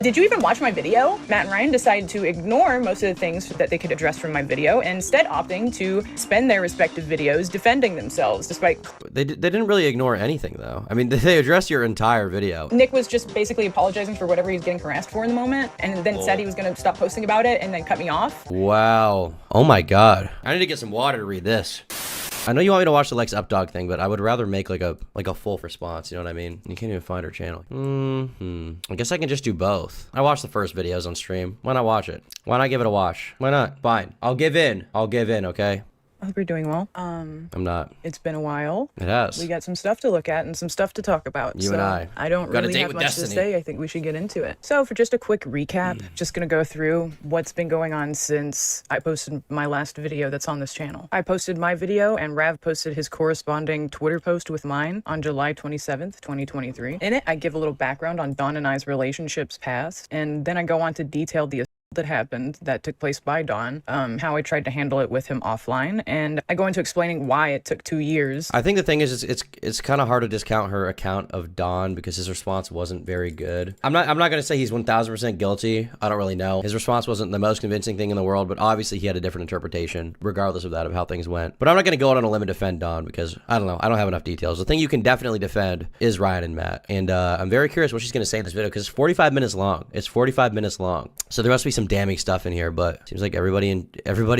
Did you even watch my video? Matt and Ryan decided to ignore most of the things that they could address from my video, and instead opting to spend their respective videos defending themselves, despite... They didn't really ignore anything, though. I mean, they addressed your entire video. Nick was just basically apologizing for whatever he was getting harassed for in the moment, and then said he was going to stop posting about it, and then cut me off. Wow. Oh my god. I need to get some water to read this. I know you want me to watch the Lex Updog thing, but I would rather make like a full response, you know what I mean? You can't even find her channel. I guess I can just do both. I watched the first videos on stream. Why not watch it? Why not give it a watch? Why not? Fine. I'll give in, okay? I hope you're doing well. I'm not. It's been a while. It has. We got some stuff to look at and some stuff to talk about. You and I. I don't really have much to say. I think we should get into it. So for just a quick recap, just gonna go through what's been going on since I posted my last video that's on this channel. I posted my video and Rav posted his corresponding Twitter post with mine on July 27th, 2023. In it, I give a little background on Dawn and I's relationships past, and then I go on to detail the that happened that took place by Dawn, how I tried to handle it with him offline, and I go into explaining why it took 2 years. I think the thing is it's kind of hard to discount her account of Dawn because his response wasn't very good. I'm not gonna say he's 1000% guilty. I don't really know. His response wasn't the most convincing thing in the world, but obviously he had a different interpretation regardless of that, of how things went. But I'm not gonna go out on a limb and defend Dawn because I don't know. I don't have enough details. The thing you can definitely defend is Ryan and Matt, and I'm very curious what she's gonna say in this video because it's 45 minutes long. It's 45 minutes long, so there must be some damning stuff in here, but seems like everybody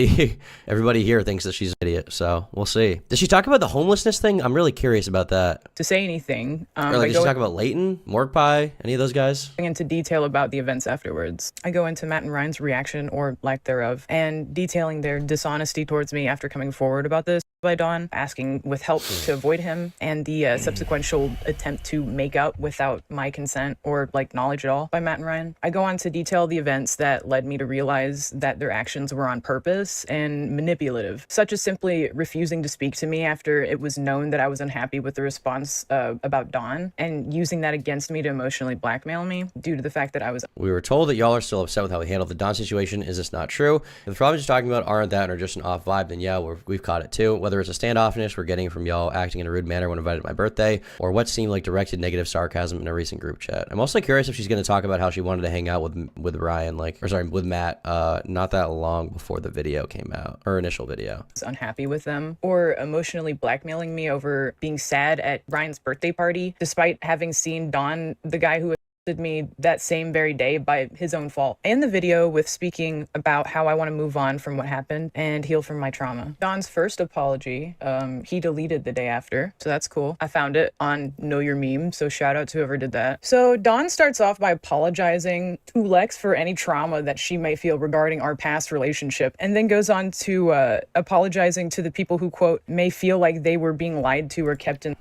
here thinks that she's an idiot, so we'll see. Did she talk about the homelessness thing? I'm really curious about that. To say anything. Or like, did she talk about Leighton, Morgue Pie, any of those guys? Going into detail about the events afterwards. I go into Matt and Ryan's reaction, or lack thereof, and detailing their dishonesty towards me after coming forward about this by Dawn, asking with help to avoid him, and the subsequential attempt to make out without my consent or like knowledge at all by Matt and Ryan. I go on to detail the events that led me to realize that their actions were on purpose and manipulative, such as simply refusing to speak to me after it was known that I was unhappy with the response about Dawn, and using that against me to emotionally blackmail me due to the fact that I was... We were told that y'all are still upset with how we handled the Dawn situation. Is this not true? If the problems you're talking about aren't that or just an off vibe, then yeah, we've caught it too. Whether it's a standoffness we're getting from y'all acting in a rude manner when invited to my birthday, or what seemed like directed negative sarcasm in a recent group chat. I'm also curious if she's going to talk about how she wanted to hang out with Ryan, with Matt, not that long before the video came out, her initial video. Unhappy with them, or emotionally blackmailing me over being sad at Ryan's birthday party, despite having seen Dawn, the guy who me that same very day by his own fault. In the video with speaking about how I want to move on from what happened and heal from my trauma. Dawn's first apology, he deleted the day after, so that's cool. I found it on Know Your Meme, so shout out to whoever did that. So Dawn starts off by apologizing to Lex for any trauma that she may feel regarding our past relationship, and then goes on to apologizing to the people who, quote, may feel like they were being lied to or kept in...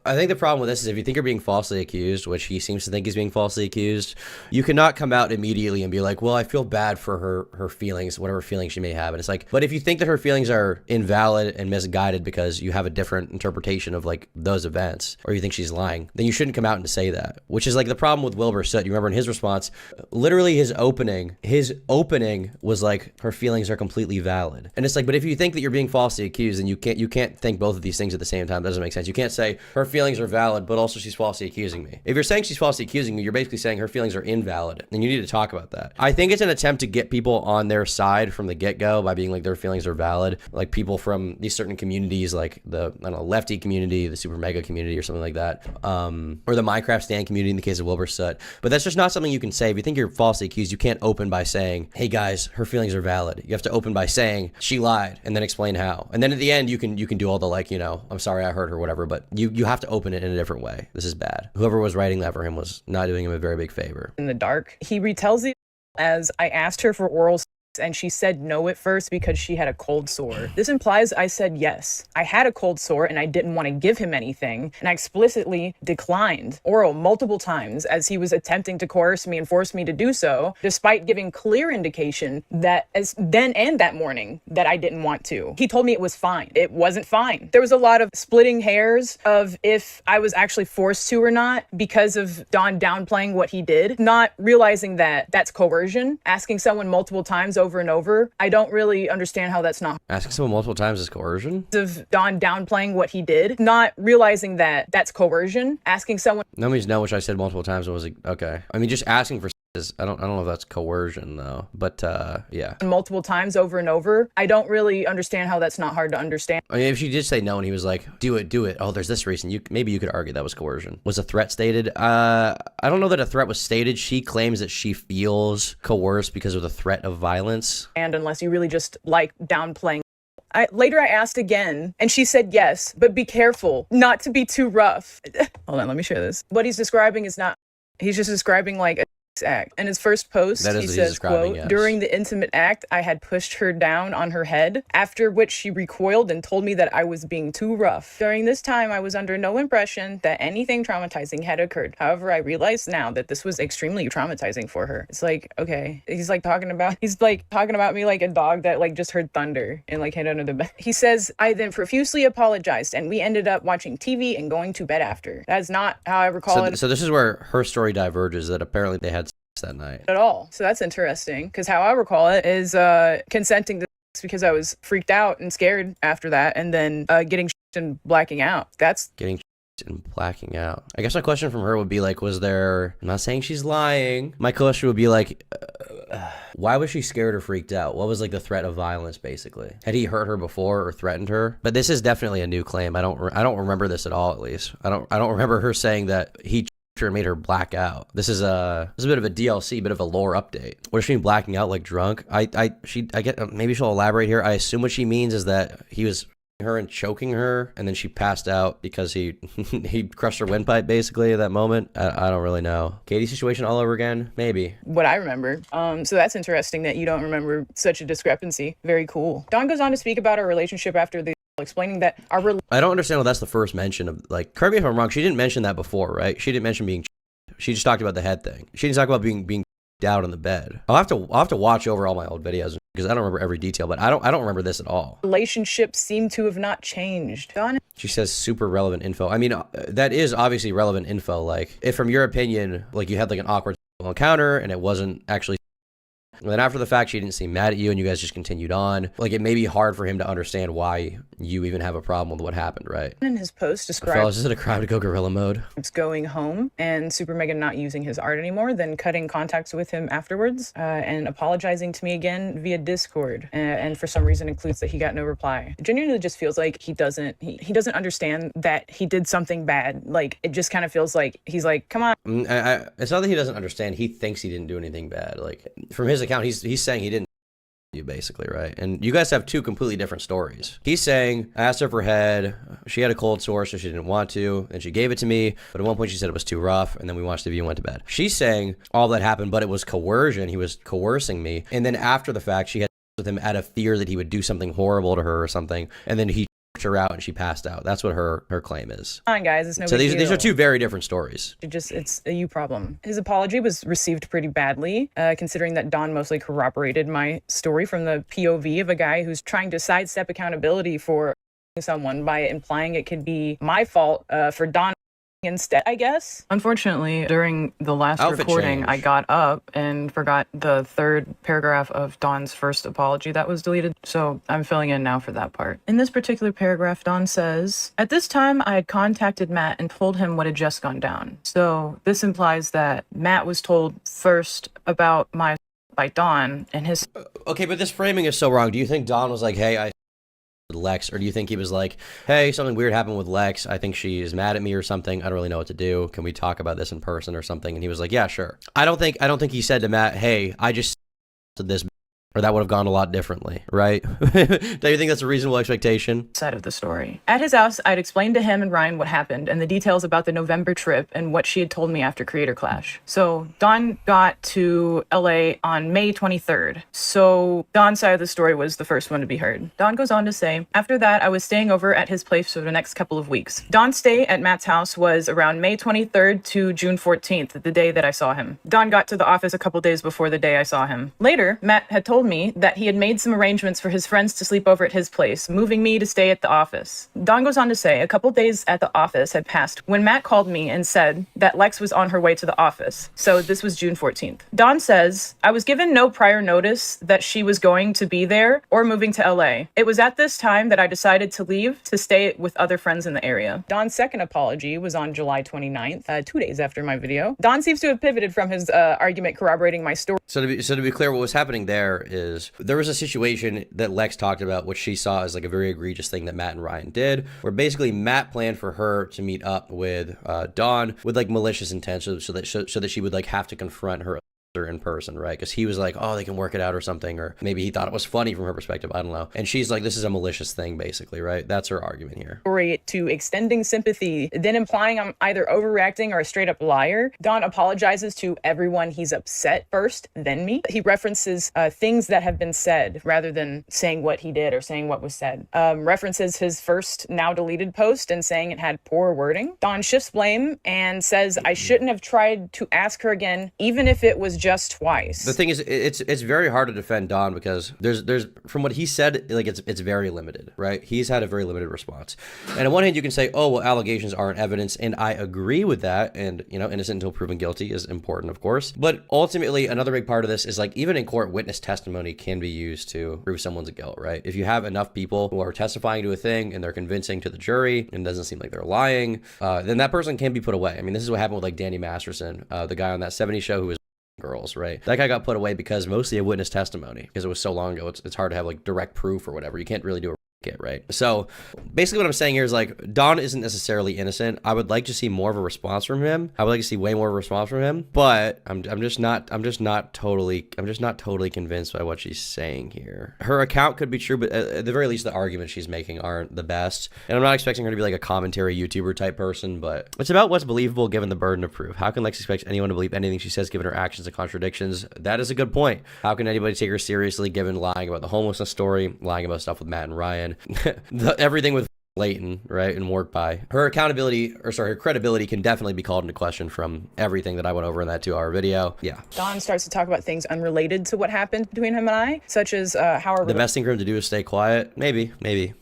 I think the problem with this is if you think you're being falsely accused, which he seems to think he's being falsely accused, you cannot come out immediately and be like, well, I feel bad for her feelings, whatever feelings she may have. And it's like, but if you think that her feelings are invalid and misguided because you have a different interpretation of like those events, or you think she's lying, then you shouldn't come out and say that, which is like the problem with Wilbur Soot. You remember in his response, literally his opening was like, her feelings are completely valid. And it's like, but if you think that you're being falsely accused, then you can't think both of these things at the same time. That doesn't make sense. You can't say her feelings are valid, but also she's falsely accusing me. If you're saying she's falsely accusing me, you're basically saying her feelings are invalid, and you need to talk about that. I think it's an attempt to get people on their side from the get-go by being like their feelings are valid, like people from these certain communities, like the, I don't know, lefty community, the SuperMega community or something like that, or the Minecraft stan community in the case of Wilbur Soot. But that's just not something you can say. If you think you're falsely accused, you can't open by saying, hey guys, her feelings are valid. You have to open by saying she lied, and then explain how. And then at the end, you can do all the like, you know, I'm sorry I hurt her, whatever, but you have to open it in a different way. This is bad. Whoever was writing that for him was not doing him a very big favor. In the dark, he retells it as, I asked her for oral and she said no at first because she had a cold sore. This implies I said yes. I had a cold sore and I didn't want to give him anything, and I explicitly declined oral multiple times as he was attempting to coerce me and force me to do so, despite giving clear indication that as then and that morning that I didn't want to. He told me it was fine. It wasn't fine. There was a lot of splitting hairs of if I was actually forced to or not because of Don downplaying what he did, not realizing that that's coercion. Asking someone multiple times over and over, I don't really understand how that's not. Asking someone multiple times is coercion? Of Don downplaying what he did, not realizing that that's coercion. Asking someone. No means no, which I said multiple times and was like, okay. I mean, just asking for I don't know if that's coercion though, but yeah. multiple times over and over. I don't really understand how that's not hard to understand. I mean, if she did say no and he was like, do it. Oh, there's this reason. Maybe you could argue that was coercion. Was a threat stated? I don't know that a threat was stated. She claims that she feels coerced because of the threat of violence. And unless you really just like downplaying. Later I asked again and she said yes, but be careful not to be too rough. Hold on, let me share this. What he's describing is not, he's just describing like a act. In his first post, he says, quote, yes. During the intimate act, I had pushed her down on her head, after which she recoiled and told me that I was being too rough. During this time, I was under no impression that anything traumatizing had occurred. However, I realize now that this was extremely traumatizing for her. It's like, okay, he's like talking about me like a dog that like just heard thunder and like hid under the bed. He says, I then profusely apologized and we ended up watching TV and going to bed after. That's not how I recall it. So this is where her story diverges, that apparently they had that night at all. So that's interesting because how I recall it is consenting to because I was freaked out and scared after that, and then getting and blacking out. That's getting and blacking out. I guess my question from her would be like, was there, I'm not saying she's lying, my question would be like, why was she scared or freaked out? What was like the threat of violence basically? Had he hurt her before or threatened her? But this is definitely a new claim. I don't remember this at all. At least I don't remember her saying that he made her black out. This is a bit of a DLC, bit of a lore update. What does she mean blacking out, like drunk? I get, maybe she'll elaborate here. I assume what she means is that he was her and choking her, and then she passed out because he crushed her windpipe basically at that moment. I don't really know. Katie's situation all over again? Maybe. What I remember. So that's interesting that you don't remember such a discrepancy. Very cool. Dawn goes on to speak about our relationship after the explaining that I don't understand why that's the first mention of, like, correct me if I'm wrong, she didn't mention that before, right? She didn't mention being she just talked about the head thing. She didn't talk about being out on the bed. I'll have to watch over all my old videos because I don't remember every detail, but I don't remember this at all. Relationships seem to have not changed. Dawn, she says super relevant info. I mean, that is obviously relevant info. Like, if from your opinion, like you had like an awkward encounter and it wasn't actually, and then after the fact, she didn't seem mad at you and you guys just continued on. Like, it may be hard for him to understand why you even have a problem with what happened, right? In his post described, fellas, is it a crime to go gorilla mode? It's going home and SuperMega not using his art anymore, then cutting contacts with him afterwards and apologizing to me again via Discord. And for some reason includes that he got no reply. It genuinely just feels like he doesn't understand that he did something bad. Like, it just kind of feels like he's like, come on. It's not that he doesn't understand. He thinks he didn't do anything bad. Like, from his account, he's saying he didn't you basically, right? And you guys have two completely different stories. He's saying, I asked her for head, she had a cold sore so she didn't want to, and she gave it to me, but at one point she said it was too rough, and then we watched the video and went to bed. She's saying all that happened, but it was coercion, he was coercing me, and then after the fact she had with him out of fear that he would do something horrible to her or something, and then he her out and she passed out. That's what her claim is. Come on, guys, it's no so big deal. These are two very different stories. It's a you problem. His apology was received pretty badly, considering that Dawn mostly corroborated my story from the POV of a guy who's trying to sidestep accountability for someone by implying it could be my fault for Dawn instead, I guess. Unfortunately, during the last recording, I got up and forgot the third paragraph of Dawn's first apology that was deleted, so I'm filling in now for that part. In this particular paragraph, Dawn says, at this time, I had contacted Matt and told him what had just gone down. So this implies that Matt was told first about my by Dawn and his... Okay, but this framing is so wrong. Do you think Dawn was like, hey, I Lex, or do you think he was like, hey, something weird happened with Lex, I think she is mad at me or something, I don't really know what to do, can we talk about this in person or something? And he was like, yeah, sure. I don't think he said to Matt, hey, I just did this, or that would have gone a lot differently, right? Do you think that's a reasonable expectation? Side of the story. At his house, I'd explained to him and Ryan what happened and the details about the November trip and what she had told me after Creator Clash. So Dawn got to LA on May 23rd. So Dawn's side of the story was the first one to be heard. Dawn goes on to say, after that, I was staying over at his place for the next couple of weeks. Dawn's stay at Matt's house was around May 23rd to June 14th, the day that I saw him. Dawn got to the office a couple days before the day I saw him. Later, Matt had told told me that he had made some arrangements for his friends to sleep over at his place, moving me to stay at the office. Don goes on to say a couple days at the office had passed when Matt called me and said that Lex was on her way to the office. So this was June 14th. Don says, I was given no prior notice that she was going to be there or moving to LA. It was at this time that I decided to leave to stay with other friends in the area. Don's second apology was on July 29th, 2 days after my video. Don seems to have pivoted from his argument corroborating my story. So to be clear, what was happening there is there was a situation that Lex talked about, which she saw as like a very egregious thing that Matt and Ryan did, where basically Matt planned for her to meet up with Dawn with like malicious intentions, so that she would like have to confront her in person, right? Because he was like, oh, they can work it out or something, or maybe he thought it was funny from her perspective, I don't know. And she's like, this is a malicious thing, basically, right? That's her argument here. Story to extending sympathy, then implying I'm either overreacting or a straight up liar. Don apologizes to everyone he's upset first, then me. He references things that have been said rather than saying what he did or saying what was said. References his first now deleted post and saying it had poor wording. Don shifts blame and says I shouldn't have tried to ask her again, even if it was just twice. The thing is, it's very hard to defend Don because there's from what he said, like it's very limited, right? He's had a very limited response. And on one hand, you can say, oh, well, allegations aren't evidence, and I agree with that. And you know, innocent until proven guilty is important, of course. But ultimately, another big part of this is like even in court, witness testimony can be used to prove someone's guilt, right? If you have enough people who are testifying to a thing and they're convincing to the jury and it doesn't seem like they're lying, then that person can be put away. I mean, this is what happened with like Danny Masterson, the guy on that 70s show who was girls, right? That guy got put away because mostly of witness testimony, because it was so long ago. It's hard to have like direct proof or whatever. You can't really do a it, right? So basically what I'm saying here is like Don isn't necessarily innocent. I would like to see more of a response from him. I would like to see way more of a response from him, but I'm just not totally convinced by what she's saying here. Her account could be true, but at the very least the arguments she's making aren't the best. And I'm not expecting her to be like a commentary YouTuber type person, but it's about what's believable given the burden of proof. How can Lex expect anyone to believe anything she says given her actions and contradictions? That is a good point. How can anybody take her seriously given lying about the homelessness story, lying about stuff with Matt and Ryan, everything with Leighton, right, and work by her her credibility can definitely be called into question from everything that I went over in that 2-hour video. Yeah. Don starts to talk about things unrelated to what happened between him and I, such as how our the best thing for him to do is stay quiet. Maybe,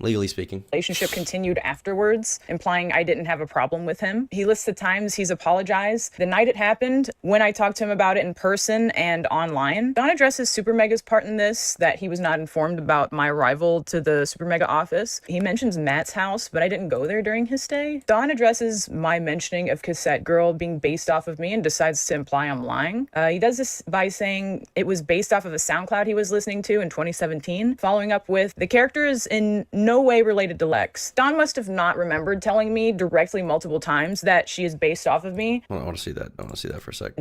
legally speaking. Relationship continued afterwards, implying I didn't have a problem with him. He lists the times he's apologized, the night it happened, when I talked to him about it in person and online. Don addresses SuperMega's part in this, that he was not informed about my arrival to the SuperMega office. He mentions Matt's house, but I didn't go there during his stay. Don addresses my mentioning of Cassette Girl being based off of me and decides to imply I'm lying. He does this by saying it was based off of a SoundCloud he was listening to in 2017, following up with, the character is in no way related to Lex. Don must have not remembered telling me directly multiple times that she is based off of me. I want to see that. I want to see that for a sec.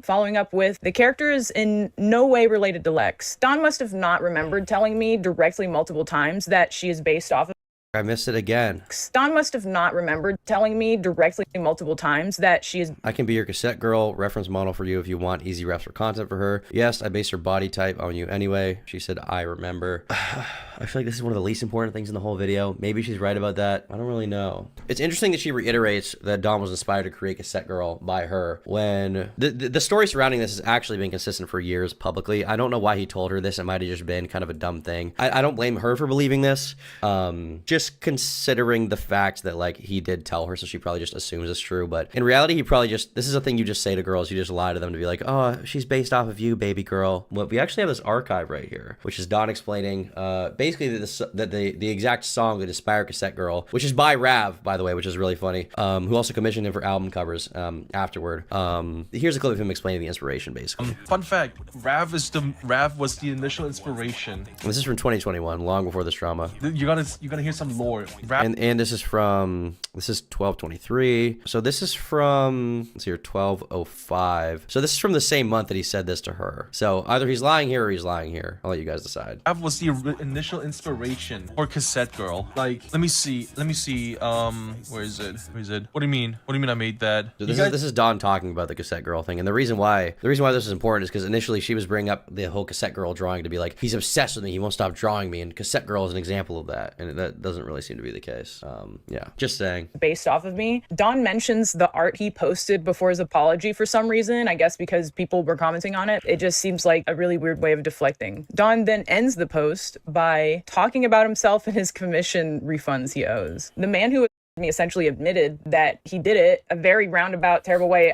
Following up with, the character is in no way related to Lex. Don must have not remembered telling me directly multiple times that she is based off of I missed it again. Don must have not remembered telling me directly multiple times that she is... I can be your Cassette Girl reference model for you if you want easy refs for content for her. Yes, I base her body type on you anyway. She said, I remember. I feel like this is one of the least important things in the whole video. Maybe she's right about that. I don't really know. It's interesting that she reiterates that Don was inspired to create Cassette Girl by her when the story surrounding this has actually been consistent for years publicly. I don't know why he told her this. It might have just been kind of a dumb thing. I don't blame her for believing this. Just considering the fact that like he did tell her, so she probably just assumes it's true, but in reality he probably just, this is a thing you just say to girls, you just lie to them to be like, oh, she's based off of you, baby girl. Well, we actually have this archive right here, which is Don explaining basically that the exact song that inspired Cassette Girl, which is by Rav, by the way, which is really funny, who also commissioned him for album covers afterward. Here's a clip of him explaining the inspiration, basically. Fun fact, Rav was the initial inspiration. This is from 2021, long before this drama. You're gonna hear some lore. And this is 12/23. So this is from, let's see here, 12/05. So this is from the same month that he said this to her. So either he's lying here or he's lying here. I'll let you guys decide. Rav was the initial inspiration for Cassette Girl. Like, let me see. Where is it? What do you mean? I made that? So this is Don talking about the Cassette Girl thing, and the reason why this is important is because initially she was bringing up the whole Cassette Girl drawing to be like, he's obsessed with me, he won't stop drawing me, and Cassette Girl is an example of that, and that doesn't doesn't really seem to be the case. Yeah, just saying. Based off of me. Don mentions the art he posted before his apology for some reason, I guess because people were commenting on it. It just seems like a really weird way of deflecting. Don then ends the post by talking about himself and his commission refunds he owes. The man who essentially admitted that he did it a very roundabout, terrible way.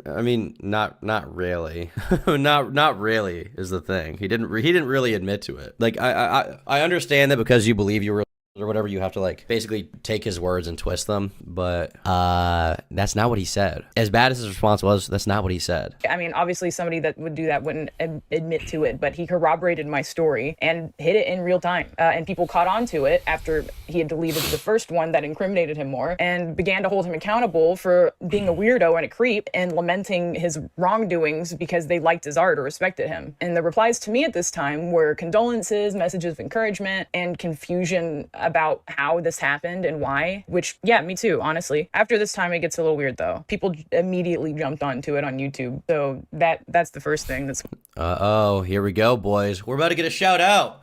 I mean, not really. not really is the thing. He didn't really admit to it. Like I understand that because you believe you were or whatever, you have to like basically take his words and twist them, but that's not what he said. As bad as his response was, that's not what he said. I mean, obviously somebody that would do that wouldn't admit to it, but he corroborated my story and hit it in real time, and people caught on to it after he had deleted the first one that incriminated him more and began to hold him accountable for being a weirdo and a creep and lamenting his wrongdoings because they liked his art or respected him. And the replies to me at this time were condolences, messages of encouragement, and confusion about how this happened and why, which, yeah, me too, honestly. After this time, it gets a little weird, though. People immediately jumped onto it on YouTube. So that's the first thing. That's Uh-oh, here we go, boys. We're about to get a shout out.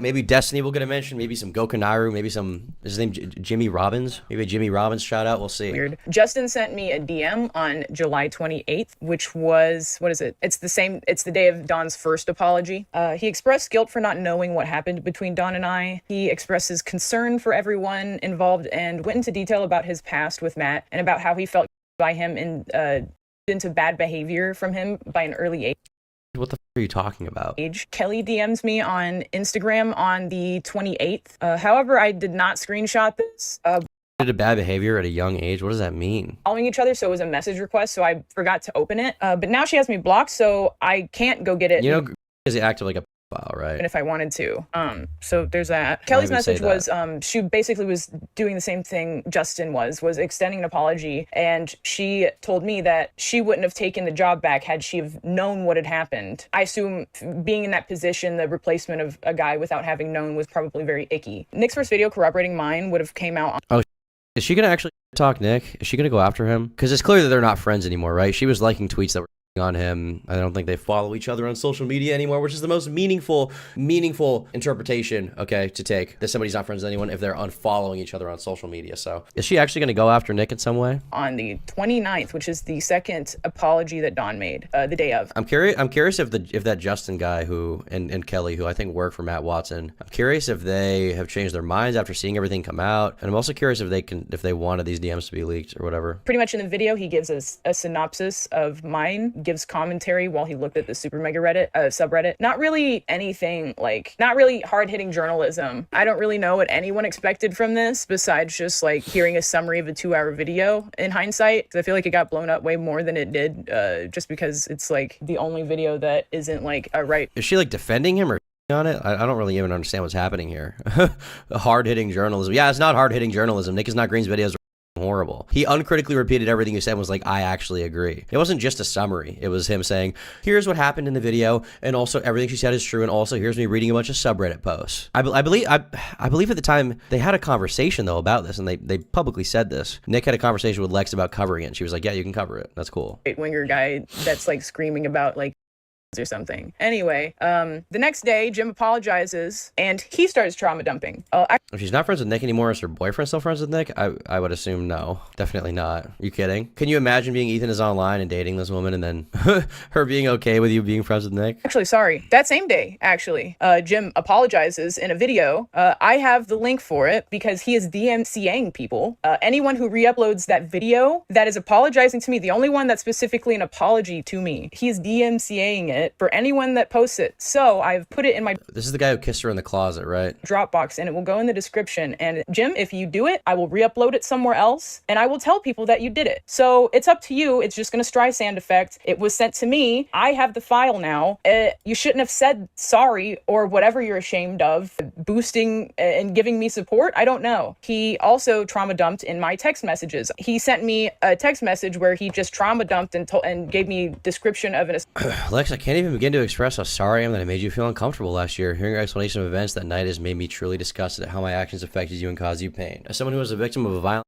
Maybe Destiny will get a mention. Maybe some Gokanaru. Maybe some, is his name Jimmy Robbins? Maybe a Jimmy Robbins shout out. We'll see. weird. Justin sent me a DM on July 28th, which was, what is it? It's the day of Don's first apology. He expressed guilt for not knowing what happened between Don and I. He expressed his concern for everyone involved and went into detail about his past with Matt and about how he felt by him and into bad behavior from him by an early age. What the f are you talking about? Kelly DMs me on Instagram on the 28th. However, I did not screenshot this. Did a bad behavior at a young age? What does that mean? Following each other, so it was a message request, so I forgot to open it. But now she has me blocked, so I can't go get it. You know, because he acted like a file, right? And if I wanted to. So there's that. Kelly's message was, she basically was doing the same thing Justin was extending an apology, and she told me that she wouldn't have taken the job back had she have known what had happened. I assume being in that position, the replacement of a guy without having known was probably very icky. Nick's first video corroborating mine would have came out on Is she gonna actually talk Nick? Is she gonna go after him? Because it's clear that they're not friends anymore, right? She was liking tweets that were on him. I don't think they follow each other on social media anymore, which is the most meaningful interpretation, okay, to take, that somebody's not friends with anyone if they're unfollowing each other on social media. So is she actually going to go after Nick in some way? on the 29th, which is the second apology that Don made, the day of. I'm curious if that Justin guy who and Kelly, who I think work for Matt Watson, I'm curious if they have changed their minds after seeing everything come out, and I'm also curious if they wanted these DMs to be leaked or whatever. Pretty much in the video, he gives us a synopsis of mine, gives commentary while he looked at the SuperMega Reddit subreddit. Not really anything, like, not really hard-hitting journalism. I don't really know what anyone expected from this besides just like hearing a summary of a 2-hour video in hindsight, 'cause I feel like it got blown up way more than it did, just because it's like the only video that isn't like a right. Is she like defending him or on it? I don't really even understand what's happening here. Hard-hitting journalism. Yeah, it's not hard-hitting journalism. Nick is Not Green's videos horrible. He uncritically repeated everything you said and was like, I actually agree. It wasn't just a summary. It was him saying, here's what happened in the video, and also everything she said is true, and also here's me reading a bunch of subreddit posts. I believe at the time they had a conversation though about this, and they publicly said this. Nick had a conversation with Lex about covering it, and she was like, yeah, you can cover it. That's cool. Winger guy that's like screaming about like or something. Anyway, the next day, Jim apologizes and he starts trauma dumping. If she's not friends with Nick anymore, is her boyfriend still friends with Nick? I would assume no. Definitely not. Are you kidding? Can you imagine being Ethan is online and dating this woman and then her being okay with you being friends with Nick? Actually, sorry. That same day, actually, Jim apologizes in a video. I have the link for it because he is DMCAing people. Anyone who re-uploads that video that is apologizing to me, the only one that's specifically an apology to me, he is DMCAing it for anyone that posts it. So I've put it in my... This is the guy who kissed her in the closet, right? Dropbox, and it will go in the description. And Jim, if you do it, I will re-upload it somewhere else, and I will tell people that you did it. So it's up to you. It's just going to Streisand effect. It was sent to me. I have the file now. You shouldn't have said sorry or whatever you're ashamed of. Boosting and giving me support? I don't know. He also trauma dumped in my text messages. He sent me a text message where he just trauma dumped and gave me description of an... Lex, I can't even begin to express how sorry I am that I made you feel uncomfortable last year. Hearing your explanation of events that night has made me truly disgusted at how my actions affected you and caused you pain. As someone who was a victim of a violent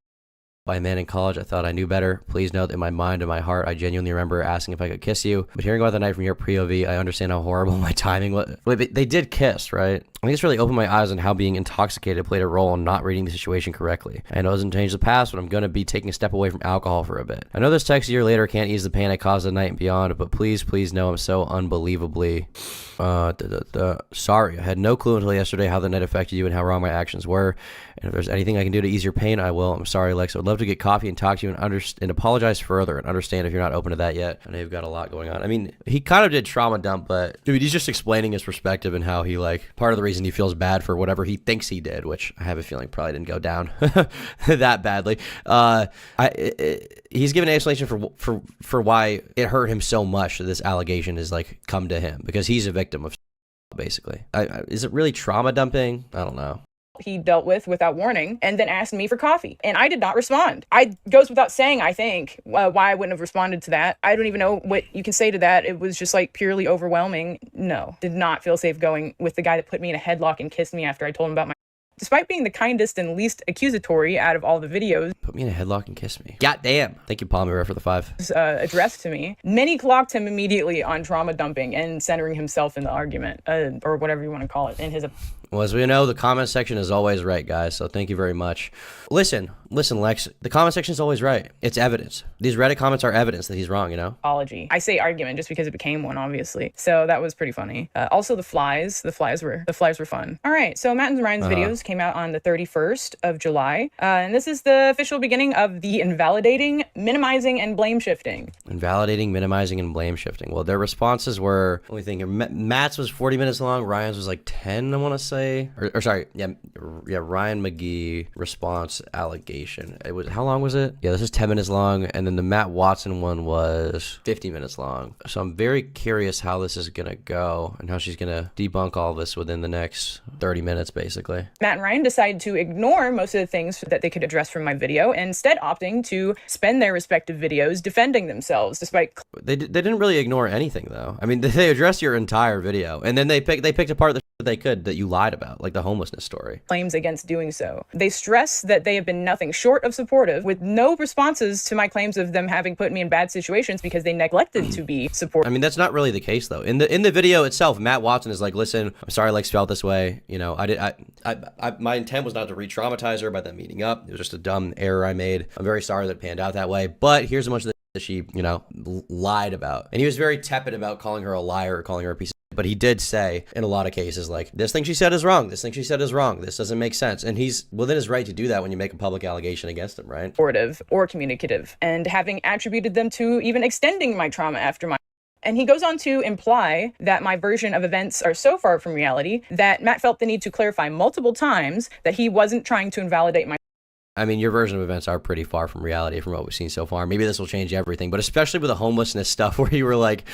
by a man in college, I thought I knew better. Please note that in my mind and my heart, I genuinely remember asking if I could kiss you. But hearing about the night from your POV, I understand how horrible my timing was. Wait, they did kiss, right? I think it's really opened my eyes on how being intoxicated played a role in not reading the situation correctly. I know it doesn't change the past, but I'm going to be taking a step away from alcohol for a bit. I know this text a year later can't ease the pain I caused the night and beyond, but please know I'm so unbelievably sorry. I had no clue until yesterday how the night affected you and how wrong my actions were. And if there's anything I can do to ease your pain, I will. I'm sorry, Lex. I would love to get coffee and talk to you and apologize further and understand if you're not open to that yet. I know you've got a lot going on. I mean, he kind of did trauma dump, but dude, he's just explaining his perspective and how he, like, part of the reason he feels bad for whatever he thinks he did, which I have a feeling probably didn't go down that badly. He's given an explanation for why it hurt him so much that this allegation is like come to him because he's a victim of basically. Is it really trauma dumping? I don't know. He dealt with without warning and then asked me for coffee, and I did not respond. I goes without saying, I think, why I wouldn't have responded to that. I don't even know what you can say to that. It was just like purely overwhelming. No, did not feel safe going with the guy that put me in a headlock and kissed me after I told him about my. Despite being the kindest and least accusatory out of all the videos, put me in a headlock and kiss me. God damn. Thank you, Palmyra, for the 5. Addressed to me, many clocked him immediately on trauma dumping and centering himself in the argument, or whatever you want to call it, in his. Well, as we know, the comment section is always right, guys, so thank you very much. Listen, Lex, the comment section is always right. It's evidence. These Reddit comments are evidence that he's wrong, you know? Apology. I say argument just because it became one, obviously. So that was pretty funny. Also, the flies were fun. All right, so Matt and Ryan's videos came out on the 31st of July, and this is the official beginning of the invalidating, minimizing, and blame shifting. Invalidating, minimizing, and blame shifting. Well, their responses were, let me think, Matt's was 40 minutes long, Ryan's was like 10, I want to say. Ryan McGee response allegation. It was, how long was it? Yeah, this is 10 minutes long, and then the Matt Watson one was 50 minutes long. So I'm very curious how this is gonna go and how she's gonna debunk all this within the next 30 minutes, basically. Matt and Ryan decided to ignore most of the things that they could address from my video, instead opting to spend their respective videos defending themselves, despite. They didn't really ignore anything, though. I mean, they addressed your entire video, and then they picked apart the that they could that you lied about, like the homelessness story. Claims against doing so. They stress that they have been nothing short of supportive, with no responses to my claims of them having put me in bad situations because they neglected to be supportive. I mean, that's not really the case, though. In the video itself, Matt Watson is like, "Listen, I'm sorry, Lex felt this way. You know, my intent was not to re-traumatize her by them meeting up. It was just a dumb error I made. I'm very sorry that it panned out that way. But here's a bunch of that she, you know, lied about." And he was very tepid about calling her a liar or calling her a piece of. But he did say in a lot of cases, like, this thing she said is wrong. This thing she said is wrong. This doesn't make sense. And he's within his right to do that when you make a public allegation against him, right? Supportive or communicative, and having attributed them to even extending my trauma after my. And he goes on to imply that my version of events are so far from reality that Matt felt the need to clarify multiple times that he wasn't trying to invalidate my. I mean, your version of events are pretty far from reality from what we've seen so far. Maybe this will change everything, but especially with the homelessness stuff where you were like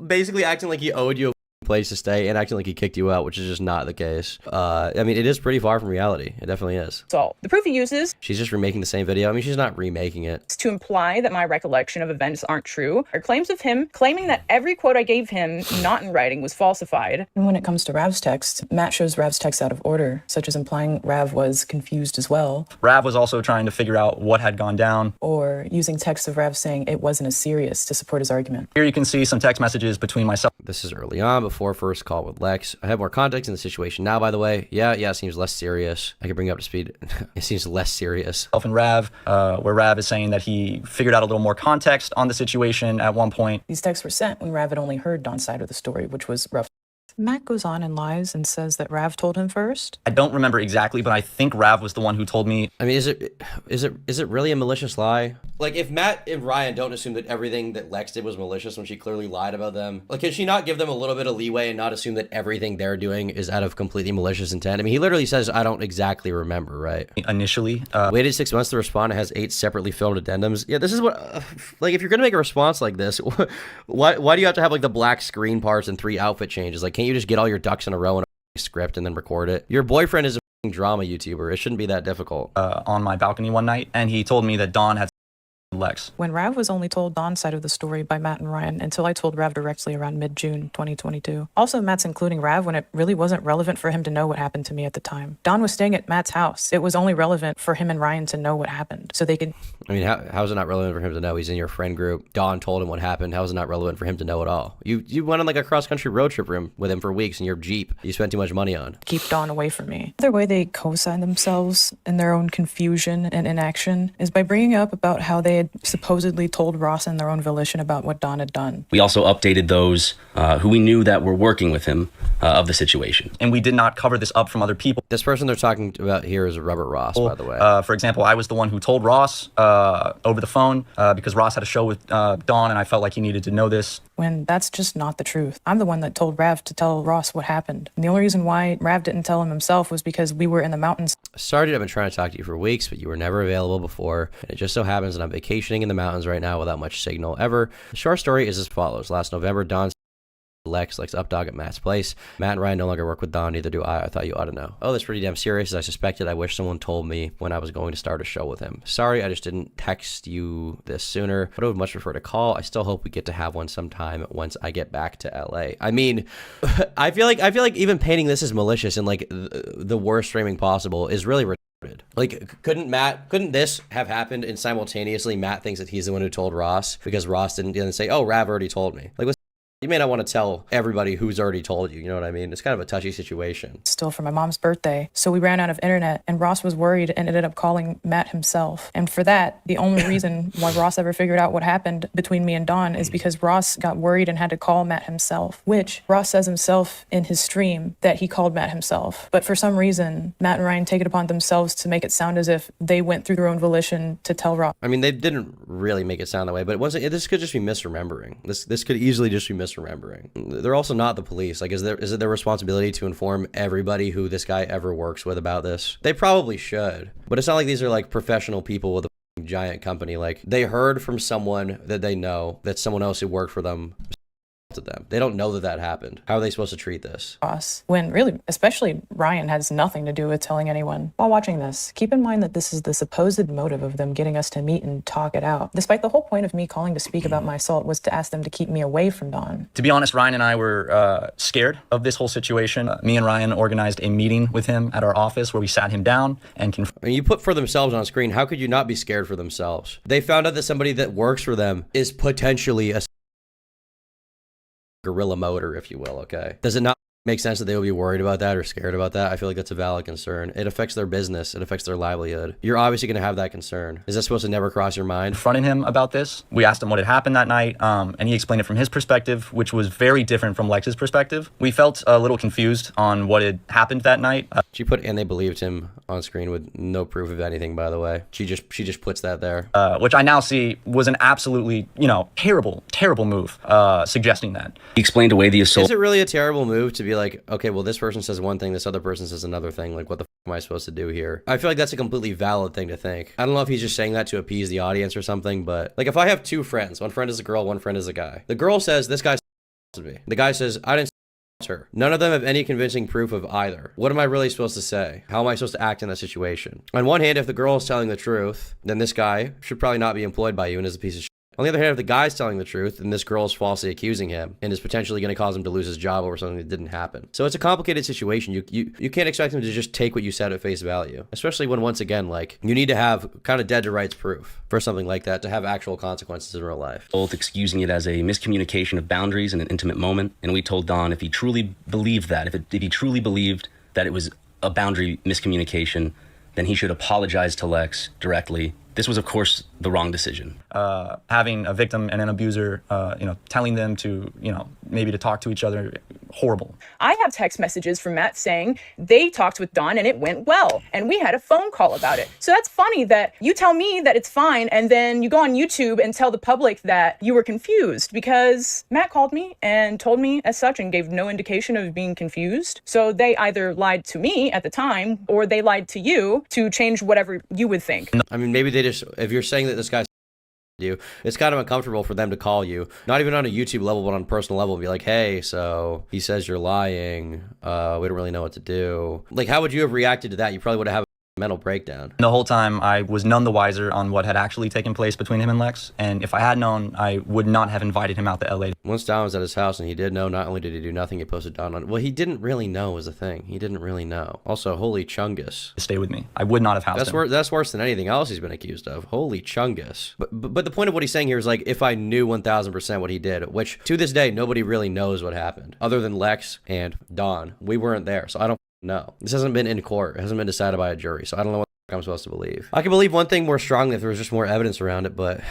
basically acting like he owed you a place to stay and acting like he kicked you out, which is just not the case. I mean, it is pretty far from reality. It definitely is. So the proof he uses, she's just remaking the same video. I mean, she's not remaking it. To imply that my recollection of events aren't true, are claims of him claiming that every quote I gave him, not in writing, was falsified. And when it comes to Rav's text, Matt shows Rav's text out of order, such as implying Rav was confused as well. Rav was also trying to figure out what had gone down. Or using text of Rav saying it wasn't as serious to support his argument. Here you can see some text messages between myself. This is early on, before first call with Lex. I have more context in the situation now, by the way. Yeah, it seems less serious. I can bring you up to speed. It seems less serious. And Rav, where Rav is saying that he figured out a little more context on the situation at one point. These texts were sent when Rav had only heard Don's side of the story, which was rough. Matt goes on and lies and says that Rav told him first. I don't remember exactly, but I think Rav was the one who told me. I mean, is it really a malicious lie? Like, if Matt and Ryan don't assume that everything that Lex did was malicious when she clearly lied about them, like, can she not give them a little bit of leeway and not assume that everything they're doing is out of completely malicious intent? I mean, he literally says, I don't exactly remember, right? Initially. Waited 6 months to respond and has 8 separately filmed addendums. Yeah, this is what, like, if you're going to make a response like this, why do you have to have, like, the black screen parts and 3 outfit changes? Like, can't you just get all your ducks in a row in a script and then record it? Your boyfriend is a drama YouTuber. It shouldn't be that difficult. On my balcony one night, and he told me that Dawn had Lex. When Rav was only told Don's side of the story by Matt and Ryan until I told Rav directly around mid-June 2022. Also, Matt's including Rav when it really wasn't relevant for him to know what happened to me at the time. Don was staying at Matt's house. It was only relevant for him and Ryan to know what happened, so they could... I mean, how is it not relevant for him to know? He's in your friend group. Don told him what happened. How is it not relevant for him to know at all? You went on like a cross-country road trip with him for weeks in your Jeep you spent too much money on. keep Don away from me. The way they co-sign themselves in their own confusion and inaction is by bringing up about how they had supposedly told Ross in their own volition about what Don had done. We also updated those who we knew that were working with him of the situation. And we did not cover this up from other people. This person they're talking about here is Robert Ross, by the way. For example, I was the one who told Ross over the phone because Ross had a show with Dawn, and I felt like he needed to know this. When that's just not the truth. I'm the one that told Rav to tell Ross what happened. And the only reason why Rav didn't tell him himself was because we were in the mountains. Sorry, I've been trying to talk to you for weeks, but you were never available before. And it just so happens that I'm vacationing in the mountains right now without much signal ever. The short story is as follows. Last November, Don Lex up dog at Matt's place. Matt and Ryan no longer work with Don, neither do I. I thought you ought to know. Oh, that's pretty damn serious, as I suspected. I wish someone told me when I was going to start a show with him. Sorry, I just didn't text you this sooner, but I would much prefer to call. I still hope we get to have one sometime once I get back to LA. I mean, I feel like even painting this as malicious and like the worst framing possible is really retarded. Like, couldn't this have happened and simultaneously Matt thinks that he's the one who told Ross because Ross didn't say, oh, Rav already told me. Like, you may not want to tell everybody who's already told you, you know what I mean? It's kind of a touchy situation. Still for my mom's birthday. So we ran out of internet and Ross was worried and ended up calling Matt himself. And for that, the only reason why Ross ever figured out what happened between me and Don is because Ross got worried and had to call Matt himself, which Ross says himself in his stream that he called Matt himself. But for some reason, Matt and Ryan take it upon themselves to make it sound as if they went through their own volition to tell Ross. I mean, they didn't really make it sound that way, but this could just be misremembering. This could easily just be misremembering. They're also not the police. Like, is it their responsibility to inform everybody who this guy ever works with about this? They probably should, but it's not like these are like professional people with a giant company. Like, they heard from someone that they know that someone else who worked for them to them. They don't know that happened. How are they supposed to treat this? Ross, when really, especially Ryan, has nothing to do with telling anyone. While watching this, keep in mind that this is the supposed motive of them getting us to meet and talk it out. Despite the whole point of me calling to speak about my assault was to ask them to keep me away from Don. To be honest, Ryan and I were scared of this whole situation. Me and Ryan organized a meeting with him at our office where we sat him down and I mean, you put for themselves on screen. How could you not be scared for themselves? They found out that somebody that works for them is potentially a guerrilla motor, if you will. Okay, does it not make sense that they would be worried about that or scared about that? I feel like that's a valid concern. It affects their business. It affects their livelihood. You're obviously going to have that concern. Is that supposed to never cross your mind? confronted him about this. We asked him what had happened that night, and he explained it from his perspective, which was very different from Lex's perspective. We felt a little confused on what had happened that night. She put, and they believed him on screen with no proof of anything, by the way. She just puts that there. Which I now see was an absolutely, terrible move, suggesting that. He explained away the assault. Is it really a terrible move to be like, okay, well, this person says one thing, this other person says another thing. Like, what the f am I supposed to do here? I feel like that's a completely valid thing to think. I don't know if he's just saying that to appease the audience or something, but like, if I have two friends, one friend is a girl, one friend is a guy. The girl says, this guy me. The guy says, I didn't her. None of them have any convincing proof of either. What am I really supposed to say? How am I supposed to act in that situation? On one hand, if the girl is telling the truth, then this guy should probably not be employed by you and is a piece of shit. On the other hand, if the guy's telling the truth, then this girl is falsely accusing him and is potentially going to cause him to lose his job over something that didn't happen. So it's a complicated situation. You can't expect him to just take what you said at face value, especially when, once again, like, you need to have kind of dead to rights proof for something like that to have actual consequences in real life. Both excusing it as a miscommunication of boundaries in an intimate moment. And we told Don if he truly believed that, if he truly believed that it was a boundary miscommunication, then he should apologize to Lex directly. This was, of course, the wrong decision. Having a victim and an abuser, telling them to, maybe to talk to each other, horrible. I have text messages from Matt saying they talked with Don and it went well. And we had a phone call about it. So that's funny that you tell me that it's fine and then you go on YouTube and tell the public that you were confused, because Matt called me and told me as such and gave no indication of being confused. So they either lied to me at the time or they lied to you to change whatever you would think. I mean, maybe they just, if you're saying that this guy's you, it's kind of uncomfortable for them to call you, not even on a YouTube level, but on a personal level, and be like, hey, so he says you're lying. We don't really know what to do. Like, how would you have reacted to that? You probably would have mental breakdown. The whole time, I was none the wiser on what had actually taken place between him and Lex, and if I had known, I would not have invited him out to LA. Once Don was at his house and he did know, not only did he do nothing, he posted Don on. Well, he didn't really know was a thing. He didn't really know. Also, holy chungus. To stay with me. I would not have housed him. That's worse than anything else he's been accused of. Holy chungus. But the point of what he's saying here is like, if I knew 1000% what he did, which to this day, nobody really knows what happened other than Lex and Don. We weren't there, so I don't know. This hasn't been in court. It hasn't been decided by a jury, so I don't know what I'm supposed to believe. I can believe one thing more strongly if there was just more evidence around it, but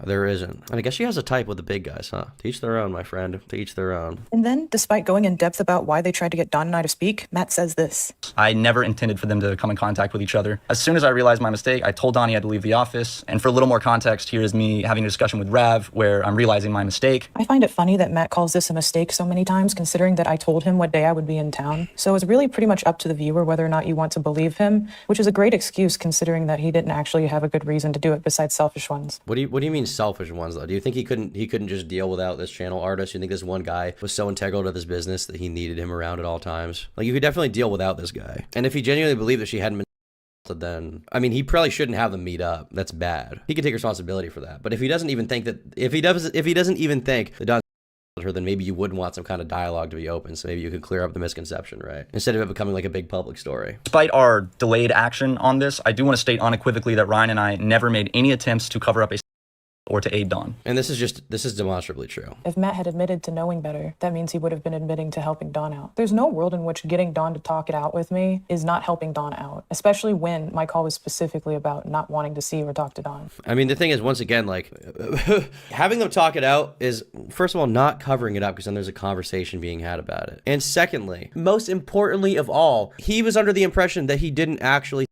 there isn't. And I guess she has a type with the big guys, huh? To each their own, my friend. To each their own. And then, despite going in depth about why they tried to get Don and I to speak, Matt says this. I never intended for them to come in contact with each other. As soon as I realized my mistake, I told Don he had to leave the office. And for a little more context, here is me having a discussion with Rav where I'm realizing my mistake. I find it funny that Matt calls this a mistake so many times, considering that I told him what day I would be in town. So it's really pretty much up to the viewer whether or not you want to believe him, which is a great excuse considering that he didn't actually have a good reason to do it besides selfish ones. What do you mean selfish ones though? Do you think he couldn't just deal without this channel artist? You think this one guy was so integral to this business that he needed him around at all times? Like, you could definitely deal without this guy. And if he genuinely believed that she hadn't been, then I mean, he probably shouldn't have them meet up. That's bad. He can take responsibility for that. But if he doesn't even think that, if he doesn't even think that Don her, then maybe you would want some kind of dialogue to be open, so maybe you could clear up the misconception, right? Instead of it becoming like a big public story. Despite our delayed action on this, I do want to state unequivocally that Ryan and I never made any attempts to cover up a or to aid Don. And this is demonstrably true. If Matt had admitted to knowing better, that means he would have been admitting to helping Don out. There's no world in which getting Don to talk it out with me is not helping Don out, especially when my call was specifically about not wanting to see or talk to Don. I mean, the thing is, once again, like, having them talk it out is, first of all, not covering it up because then there's a conversation being had about it. And secondly, most importantly of all, he was under the impression that he didn't actually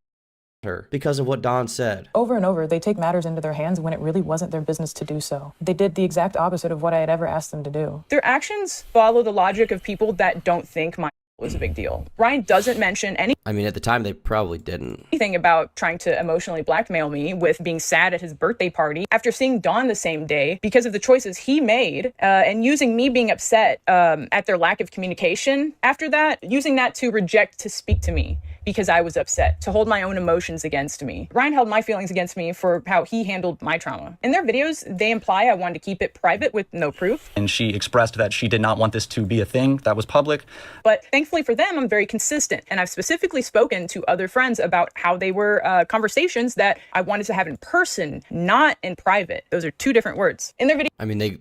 her because of what Don said. Over and over, they take matters into their hands when it really wasn't their business to do so. They did the exact opposite of what I had ever asked them to do. Their actions follow the logic of people that don't think my was a big deal. Ryan doesn't mention I mean, at the time, they probably didn't. anything about trying to emotionally blackmail me with being sad at his birthday party after seeing Dawn the same day because of the choices he made and using me being upset at their lack of communication. After that, using that to reject to speak to me because I was upset, to hold my own emotions against me. Ryan held my feelings against me for how he handled my trauma. In their videos, they imply I wanted to keep it private with no proof. And she expressed that she did not want this to be a thing that was public. But thankfully for them, I'm very consistent. And I've specifically spoken to other friends about how they were conversations that I wanted to have in person, not in private. Those are two different words. In their video, I mean, they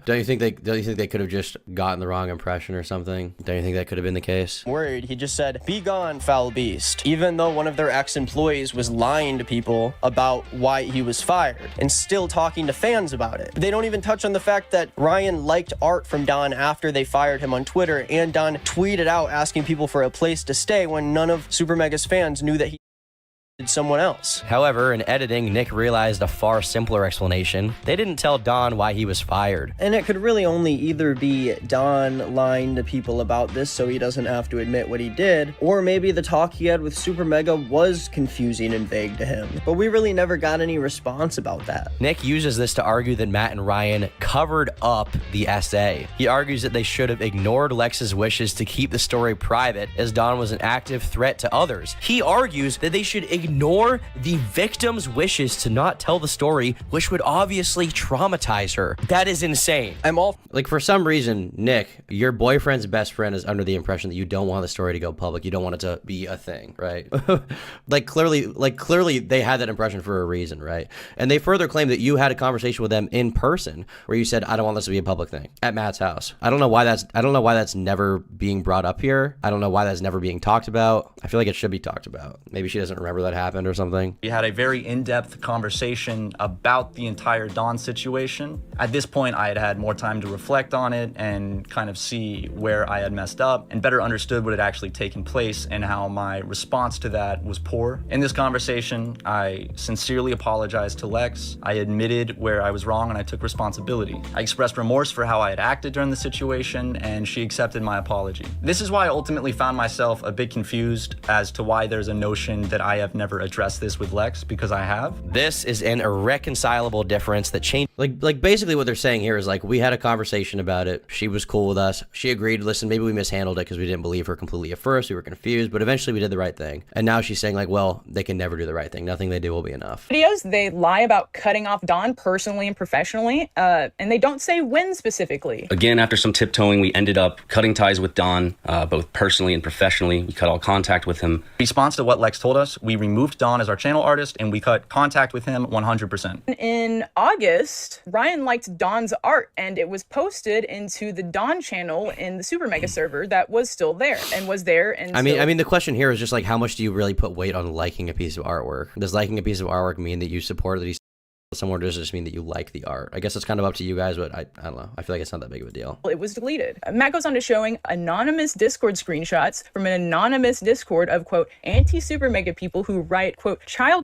don't you think they could have just gotten the wrong impression or something? Don't you think that could have been the case? Word, he just said, "Be gone, foul beast," even though one of their ex-employees was lying to people about why he was fired and still talking to fans about it. They don't even touch on the fact that Ryan liked art from Don after they fired him on Twitter, and Don tweeted out asking people for a place to stay when none of SuperMega's fans knew that he someone else. However, in editing, Nick realized a far simpler explanation. They didn't tell Don why he was fired. And it could really only either be Don lying to people about this so he doesn't have to admit what he did, or maybe the talk he had with SuperMega was confusing and vague to him. But we really never got any response about that. Nick uses this to argue that Matt and Ryan covered up the essay. He argues that they should have ignored Lex's wishes to keep the story private, as Don was an active threat to others. He argues that they should ignore the victim's wishes to not tell the story, which would obviously traumatize her. That is insane. I'm all Like, for some reason, Nick, your boyfriend's best friend is under the impression that you don't want the story to go public. You don't want it to be a thing, right? Clearly they had that impression for a reason, right? And they further claim that you had a conversation with them in person where you said, "I don't want this to be a public thing," at Matt's house. I don't know why that's never being brought up here. I don't know why that's never being talked about. I feel like it should be talked about. Maybe she doesn't remember that happened or something. We had a very in-depth conversation about the entire Dawn situation. At this point, I had had more time to reflect on it and kind of see where I had messed up and better understood what had actually taken place and how my response to that was poor. In this conversation, I sincerely apologized to Lex. I admitted where I was wrong and I took responsibility. I expressed remorse for how I had acted during the situation, and she accepted my apology. This is why I ultimately found myself a bit confused as to why there's a notion that I have never never addressed this with Lex, because I have. This is an irreconcilable difference that changed. Like basically what they're saying here is like, we had a conversation about it. She was cool with us. She agreed. Listen, maybe we mishandled it because we didn't believe her completely at first. We were confused, but eventually we did the right thing. And now she's saying like, well, they can never do the right thing. Nothing they do will be enough. Videos, they lie about cutting off Don personally and professionally, and they don't say when specifically. Again, after some tiptoeing, we ended up cutting ties with Don, both personally and professionally. We cut all contact with him. In response to what Lex told us, we removed Don as our channel artist and we cut contact with him 100%. In August, Ryan liked Don's art and it was posted into the Don channel in the SuperMega server that was still there and was there. And I mean, the question here is just like, how much do you really put weight on liking a piece of artwork? Does liking a piece of artwork mean that you support that he's somewhere, does it just mean that you like the art? I guess it's kind of up to you guys, but I don't know. I feel like it's not that big of a deal. It was deleted. Matt goes on to showing anonymous Discord screenshots from an anonymous Discord of, quote, anti-SuperMega people who write, quote, child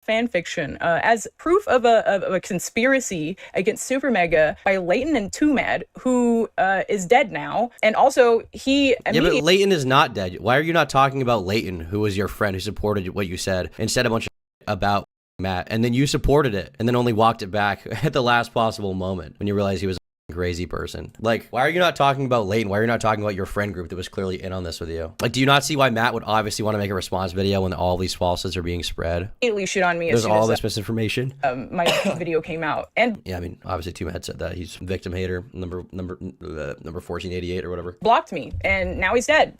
fan fiction as proof of a conspiracy against SuperMega by Leighton and Too Mad, who is dead now. And also, he immediately... Yeah, but Leighton is not dead. Why are you not talking about Leighton, who was your friend who supported what you said, and said a bunch of about Matt, and then you supported it, and then only walked it back at the last possible moment when you realized he was a crazy person? Like, why are you not talking about Leighton? Why are you not talking about your friend group that was clearly in on this with you? Like, do you not see why Matt would obviously want to make a response video when all these falsehoods are being spread? immediately shit on me as There's soon all as this misinformation. my video came out. And Yeah, I mean, obviously Too Mad said that. He's victim hater, number 1488 or whatever. blocked me, and now he's dead.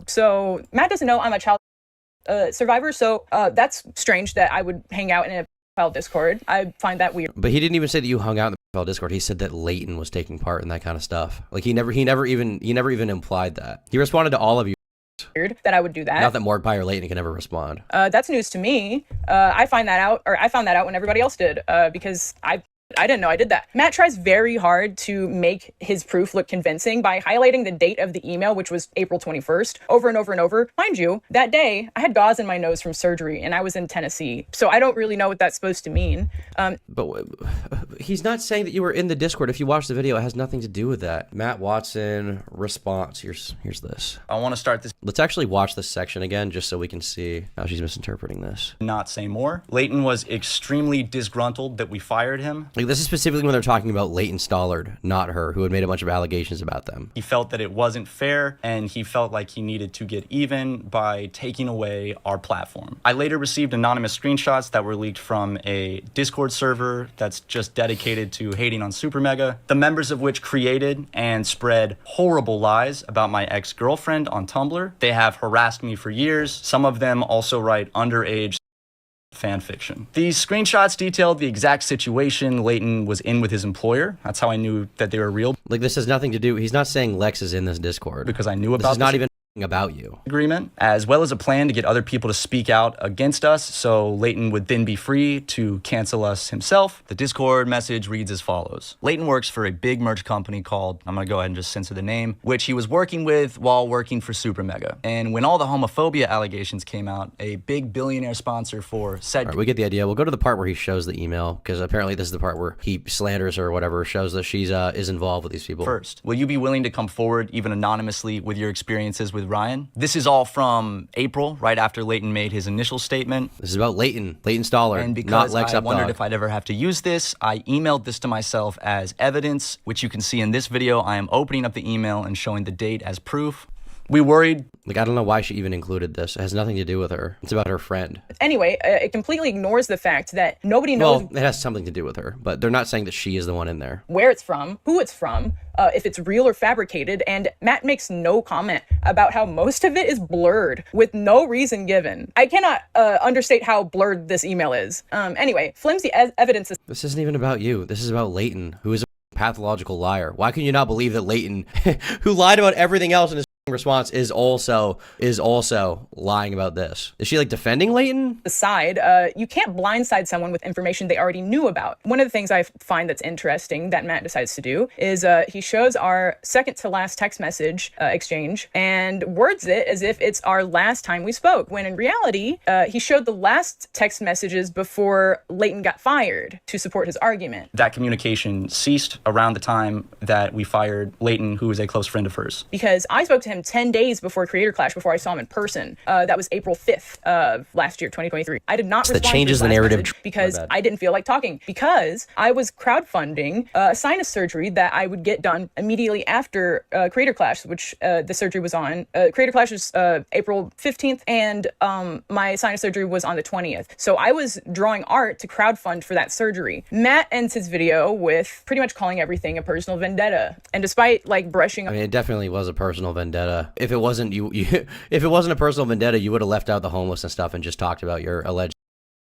So Matt doesn't know I'm a child survivor, so that's strange that I would hang out in a child Discord. I find that weird. But he didn't even say that you hung out in the Discord. He said that Leighton was taking part in that kind of stuff. Like he never even implied that. He responded to all of you. Weird that I would do that. Not that Mordecai or Leighton can ever respond. That's news to me. I found that out when everybody else did, because I didn't know I did that. Matt tries very hard to make his proof look convincing by highlighting the date of the email, which was April 21st, over and over and over. Mind you, that day, I had gauze in my nose from surgery, and I was in Tennessee, so I don't really know what that's supposed to mean. But he's not saying that you were in the Discord. If you watch the video, it has nothing to do with that. Matt Watson response. Here's this. I want to start this. Let's actually watch this section again, just so we can see how she's misinterpreting this. Not say more. Leighton was extremely disgruntled that we fired him. Like, this is specifically when they're talking about Leighton Stollard, not her, who had made a bunch of allegations about them. He felt that it wasn't fair, and he felt like he needed to get even by taking away our platform. I later received anonymous screenshots that were leaked from a Discord server that's just dedicated to hating on SuperMega, the members of which created and spread horrible lies about my ex-girlfriend on Tumblr. They have harassed me for years. Some of them also write underage fan fiction. These screenshots detailed the exact situation Leighton was in with his employer. That's how I knew that they were real. Like, this has nothing to do. He's not saying Lex is in this Discord. Because I knew about this. Is not even about you. Agreement, as well as a plan to get other people to speak out against us, so Leighton would then be free to cancel us himself. The Discord message reads as follows. Leighton works for a big merch company called, I'm gonna go ahead and just censor the name, which he was working with while working for SuperMega. And when all the homophobia allegations came out, a big billionaire sponsor for said... All right, we get the idea. We'll go to the part where he shows the email, because apparently this is the part where he slanders her or whatever, shows that she's is involved with these people. First, will you be willing to come forward, even anonymously, with your experiences with Ryan? This is all from April, right after Leighton made his initial statement. This is about Leighton Stollard, and because not Lex I Updog. wondered if I'd ever have to use this, I emailed this to myself as evidence, which you can see in this video. I am opening up the email and showing the date as proof. We worried. Like, I don't know why she even included this. It has nothing to do with her. It's about her friend. Anyway, it completely ignores the fact that nobody knows... Well, it has something to do with her, but they're not saying that she is the one in there. Where it's from, who it's from, if it's real or fabricated, and Matt makes no comment about how most of it is blurred with no reason given. I cannot understate how blurred this email is. Anyway, flimsy evidence is... This isn't even about you. This is about Leighton, who is a pathological liar. Why can you not believe that Leighton, who lied about everything else in his response, is also lying about this? Is she like defending Leighton? Aside, you can't blindside someone with information they already knew about. One of the things I find that's interesting that Matt decides to do is he shows our second to last text message exchange and words it as if it's our last time we spoke, when in reality, he showed the last text messages before Leighton got fired to support his argument. That communication ceased around the time that we fired Leighton, who was a close friend of hers. Because I spoke to him happened 10 days before Creator Clash, before I saw him in person. That was April 5th of last year, 2023. I did not respond that changes to the his last narrative message because I didn't feel like talking, because I was crowdfunding a sinus surgery that I would get done immediately after Creator Clash, which the surgery was on. Creator Clash is April 15th, and my sinus surgery was on the 20th. So I was drawing art to crowdfund for that surgery. Matt ends his video with pretty much calling everything a personal vendetta. And despite like brushing I mean, it definitely was a personal vendetta. If it wasn't if it wasn't a personal vendetta, you would have left out the homelessness stuff and just talked about your alleged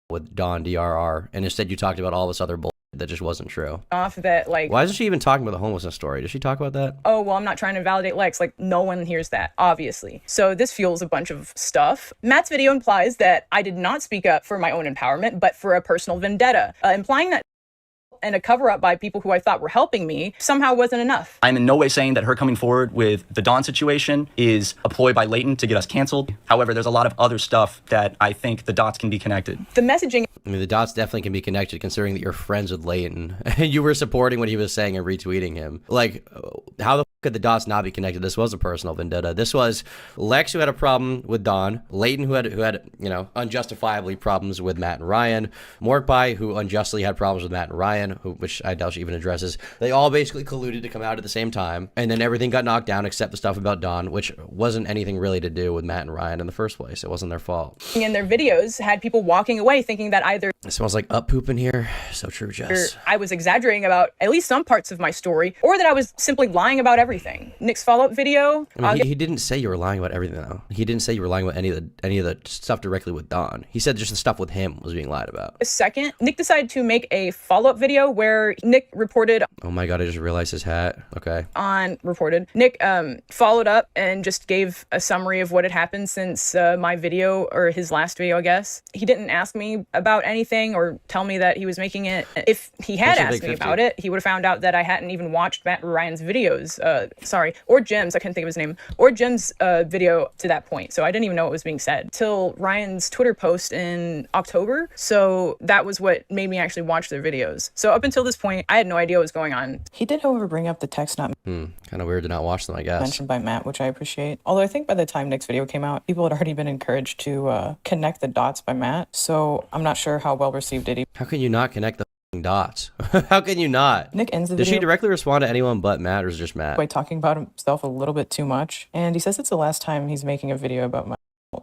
with Don DRR, and instead you talked about all this other bull that just wasn't true. off that, like, Why isn't she even talking about the homelessness story? Did she talk about that? oh, well, I'm not trying to validate Lex. Like, no one hears that, obviously. So this fuels a bunch of stuff. Matt's video implies that I did not speak up for my own empowerment, but for a personal vendetta, implying that and a cover-up by people who I thought were helping me somehow wasn't enough. I'm in no way saying that her coming forward with the Dawn situation is a ploy by Leighton to get us canceled. However, there's a lot of other stuff that I think the dots can be connected. The messaging I mean, the dots definitely can be connected, considering that you're friends with Leighton and you were supporting what he was saying and retweeting him. Like, how the f could the dots not be connected? This was a personal vendetta. This was Lex, who had a problem with Dawn, Leighton, who had you know, unjustifiably problems with Matt and Ryan, Mordecai, who unjustly had problems with Matt and Ryan, which I doubt she even addresses. They all basically colluded to come out at the same time, and then everything got knocked down except the stuff about Dawn, which wasn't anything really to do with Matt and Ryan in the first place. It wasn't their fault. in their videos had people walking away thinking that either It smells like up poop in here. So true, Jess. I was exaggerating about at least some parts of my story, or that I was simply lying about everything. Nick's follow-up video. I mean, he didn't say you were lying about everything, though. He didn't say you were lying about any of the stuff directly with Dawn. He said just the stuff with him was being lied about. A second, Nick decided to make a follow-up video where Nick reported Oh my god, I just realized his hat. Okay. Nick followed up and just gave a summary of what had happened since my video, or his last video, I guess. He didn't ask me about anything or tell me that he was making it. If he had asked me about it, he would have found out that I hadn't even watched Matt Ryan's videos, or Jim's, I couldn't think of his name, or Jim's video to that point. So I didn't even know what was being said till Ryan's Twitter post in October. So that was what made me actually watch their videos. So up until this point, I had no idea what was going on. He did, however, bring up the text not Kind of weird to not watch them, I guess. mentioned by Matt, which I appreciate. Although I think by the time Nick's video came out, people had already been encouraged to connect the dots by Matt. So I'm not sure how well received it. How can you not connect the f***ing dots? How can you not? Nick ends the Did she video directly respond to anyone but Matt, or is it just Matt? by talking about himself a little bit too much. And he says it's the last time he's making a video about my.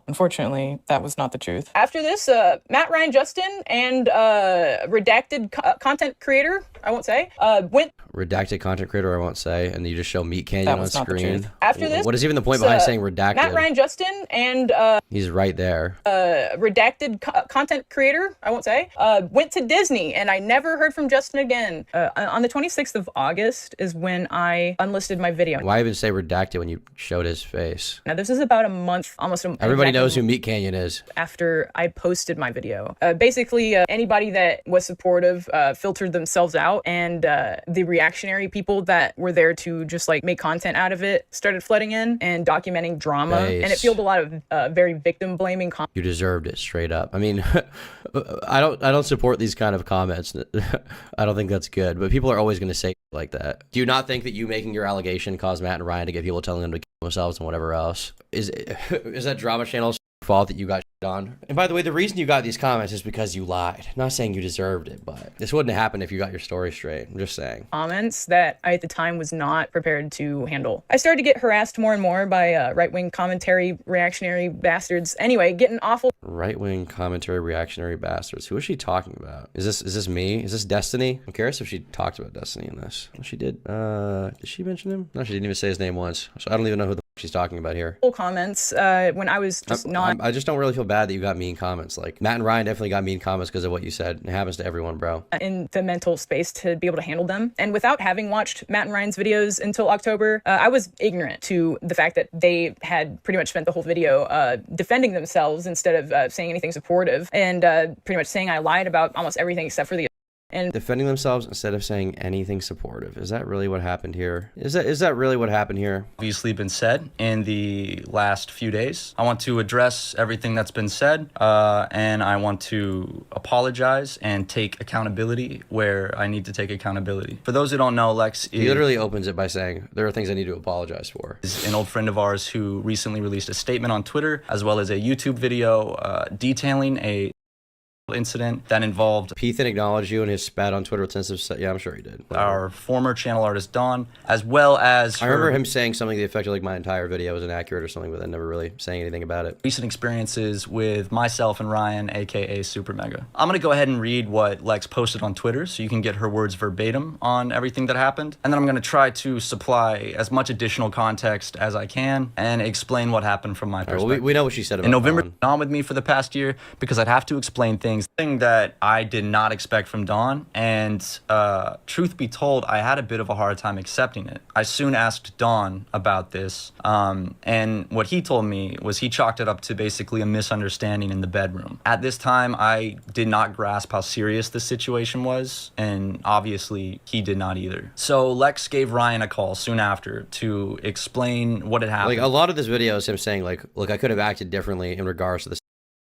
Unfortunately, that was not the truth. After this, Matt Ryan Justin and redacted content creator, I won't say, went Redacted content creator, I won't say, and you just show Meat Canyon That on was not the screen. truth. After this, What is even the point behind saying redacted? Matt Ryan Justin and He's right there. redacted content creator, I won't say, went to Disney, and I never heard from Justin again. On the 26th of August is when I unlisted my video. Why even say redacted when you showed his face? Now, this is about a month, almost a Everybody exactly knows who Meat Canyon is. after I posted my video. Basically, anybody that was supportive filtered themselves out, and the reactionary people that were there to just like make content out of it started flooding in and documenting drama. Nice. And it fueled a lot of very victim blaming comments. You deserved it, straight up. I mean, I don't support these kind of comments. I don't think that's good, but people are always going to say like that. Do you not think that you making your allegation caused Matt and Ryan to get people telling them to kill themselves and whatever else? Is that drama channel's fault that you got shit on? And by the way, the reason you got these comments is because you lied. I'm not saying you deserved it, but this wouldn't have happened if you got your story straight. I'm just saying. Comments that I at the time was not prepared to handle. I started to get harassed more and more by right-wing commentary reactionary bastards. Anyway, getting awful Right-wing commentary reactionary bastards. Who is she talking about? Is this me? Is this Destiny? I'm curious if she talked about Destiny in this. She did. Did she mention him? No, she didn't even say his name once. So I don't even know who the f she's talking about here. comments when I was just not I just don't really feel bad that you got mean comments. Like, Matt and Ryan definitely got mean comments because of what you said. It happens to everyone, bro. in the mental space to be able to handle them. And without having watched Matt and Ryan's videos until October, I was ignorant to the fact that they had pretty much spent the whole video defending themselves instead of saying anything supportive, and pretty much saying I lied about almost everything except for the and defending themselves instead of saying anything supportive. Is that really what happened here? Is that really what happened here? Obviously been said in the last few days. I want to address everything that's been said, and I want to apologize and take accountability where I need to take accountability. For those who don't know, Lex He literally opens it by saying, there are things I need to apologize for. Is an old friend of ours who recently released a statement on Twitter, as well as a YouTube video detailing a incident that involved Ethan acknowledged you and his spat on Twitter with sensitive. Yeah, I'm sure he did. our former channel artist Dawn, as well as I remember him saying something to the effect of like my entire video was inaccurate or something, but then never really saying anything about it. recent experiences with myself and Ryan, aka SuperMega. I'm gonna go ahead and read what Lex posted on Twitter so you can get her words verbatim on everything that happened, and then I'm gonna try to supply as much additional context as I can and explain what happened from my perspective. Well, we know what she said about In November, Dawn. Dawn with me for the past year because I'd have to explain things that I did not expect from Dawn, and truth be told, I had a bit of a hard time accepting it. I soon asked Dawn about this, and what he told me was he chalked it up to basically a misunderstanding in the bedroom. At this time, I did not grasp how serious the situation was, and obviously he did not either. So Lex gave Ryan a call soon after to explain what had happened. Like a lot of this video is him saying like, look, I could have acted differently in regards to this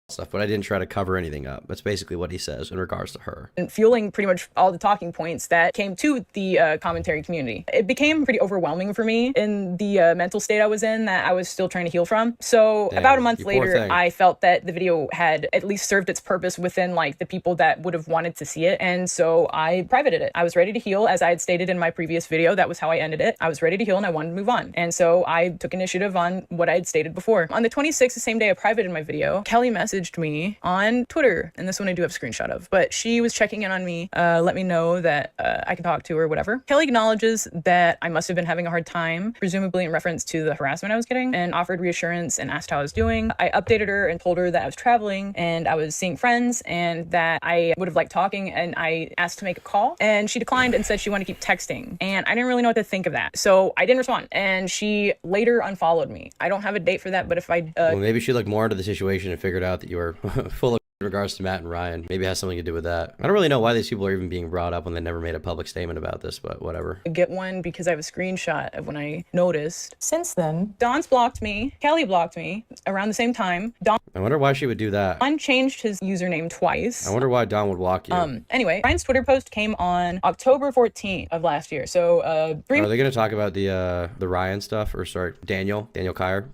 stuff, but I didn't try to cover anything up. That's basically what he says in regards to her. and fueling pretty much all the talking points that came to the commentary community. It became pretty overwhelming for me in the mental state I was in that I was still trying to heal from. So Damn, about a month you poor later, thing. I felt that the video had at least served its purpose within like the people that would have wanted to see it. And so I privated it. I was ready to heal, as I had stated in my previous video. That was how I ended it. I was ready to heal and I wanted to move on. And so I took initiative on what I had stated before. On the 26th, the same day I privated my video, Kelly messaged me on Twitter, and this one I do have a screenshot of, but she was checking in on me, let me know that I can talk to her, whatever. Kelly acknowledges that I must have been having a hard time, presumably in reference to the harassment I was getting, and offered reassurance and asked how I was doing. I updated her and told her that I was traveling and I was seeing friends and that I would have liked talking, and I asked to make a call, and she declined and said she wanted to keep texting, and I didn't really know what to think of that, so I didn't respond, and she later unfollowed me. I don't have a date for that, but if I Well, maybe she looked more into the situation and figured out that you were full of in regards to Matt and Ryan. Maybe it has something to do with that. I don't really know why these people are even being brought up when they never made a public statement about this, but whatever. get one because I have a screenshot of when I noticed. Since then, Don's blocked me. Kelly blocked me around the same time. Don I wonder why she would do that. changed his username twice. I wonder why Don would block you. Anyway, Ryan's Twitter post came on October 14th of last year. So, Are they going to talk about the Ryan stuff? Or sorry, Daniel Kyer?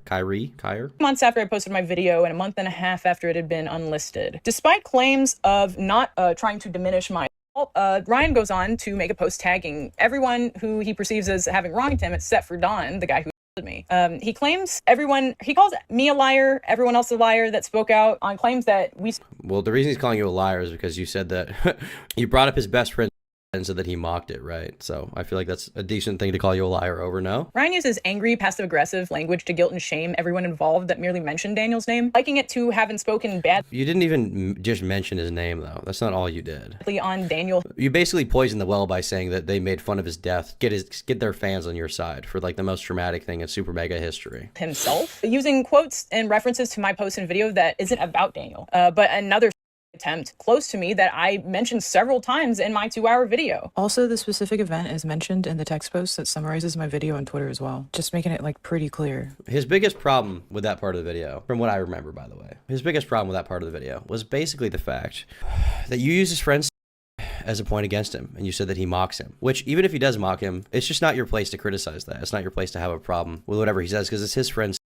months after I posted my video and a month and a half after it had been unlisted. Despite claims of not trying to diminish my Ryan goes on to make a post tagging everyone who he perceives as having wronged him except for Don, the guy who me. He claims he calls me a liar, everyone else a liar that spoke out on claims that we... Well, the reason he's calling you a liar is because you said that you brought up his best friend and said that he mocked it, right? So I feel like that's a decent thing to call you a liar over, no? Ryan uses angry, passive-aggressive language to guilt and shame everyone involved that merely mentioned Daniel's name, liking it to having spoken badly You didn't even just mention his name, though. That's not all you did. on Daniel You basically poisoned the well by saying that they made fun of his death. Get their fans on your side for like the most traumatic thing in SuperMega history. himself, using quotes and references to my post and video that isn't about Daniel, but another attempt close to me that I mentioned several times in my 2-hour video. also the specific event is mentioned in the text post that summarizes my video on Twitter as well, just making it like pretty clear. His biggest problem with that part of the video, from what I remember, by the way, his biggest problem with that part of the video was basically the fact that you use his friends as a point against him, and you said that he mocks him, which even if he does mock him, it's just not your place to criticize that. It's not your place to have a problem with whatever he says because it's his friends.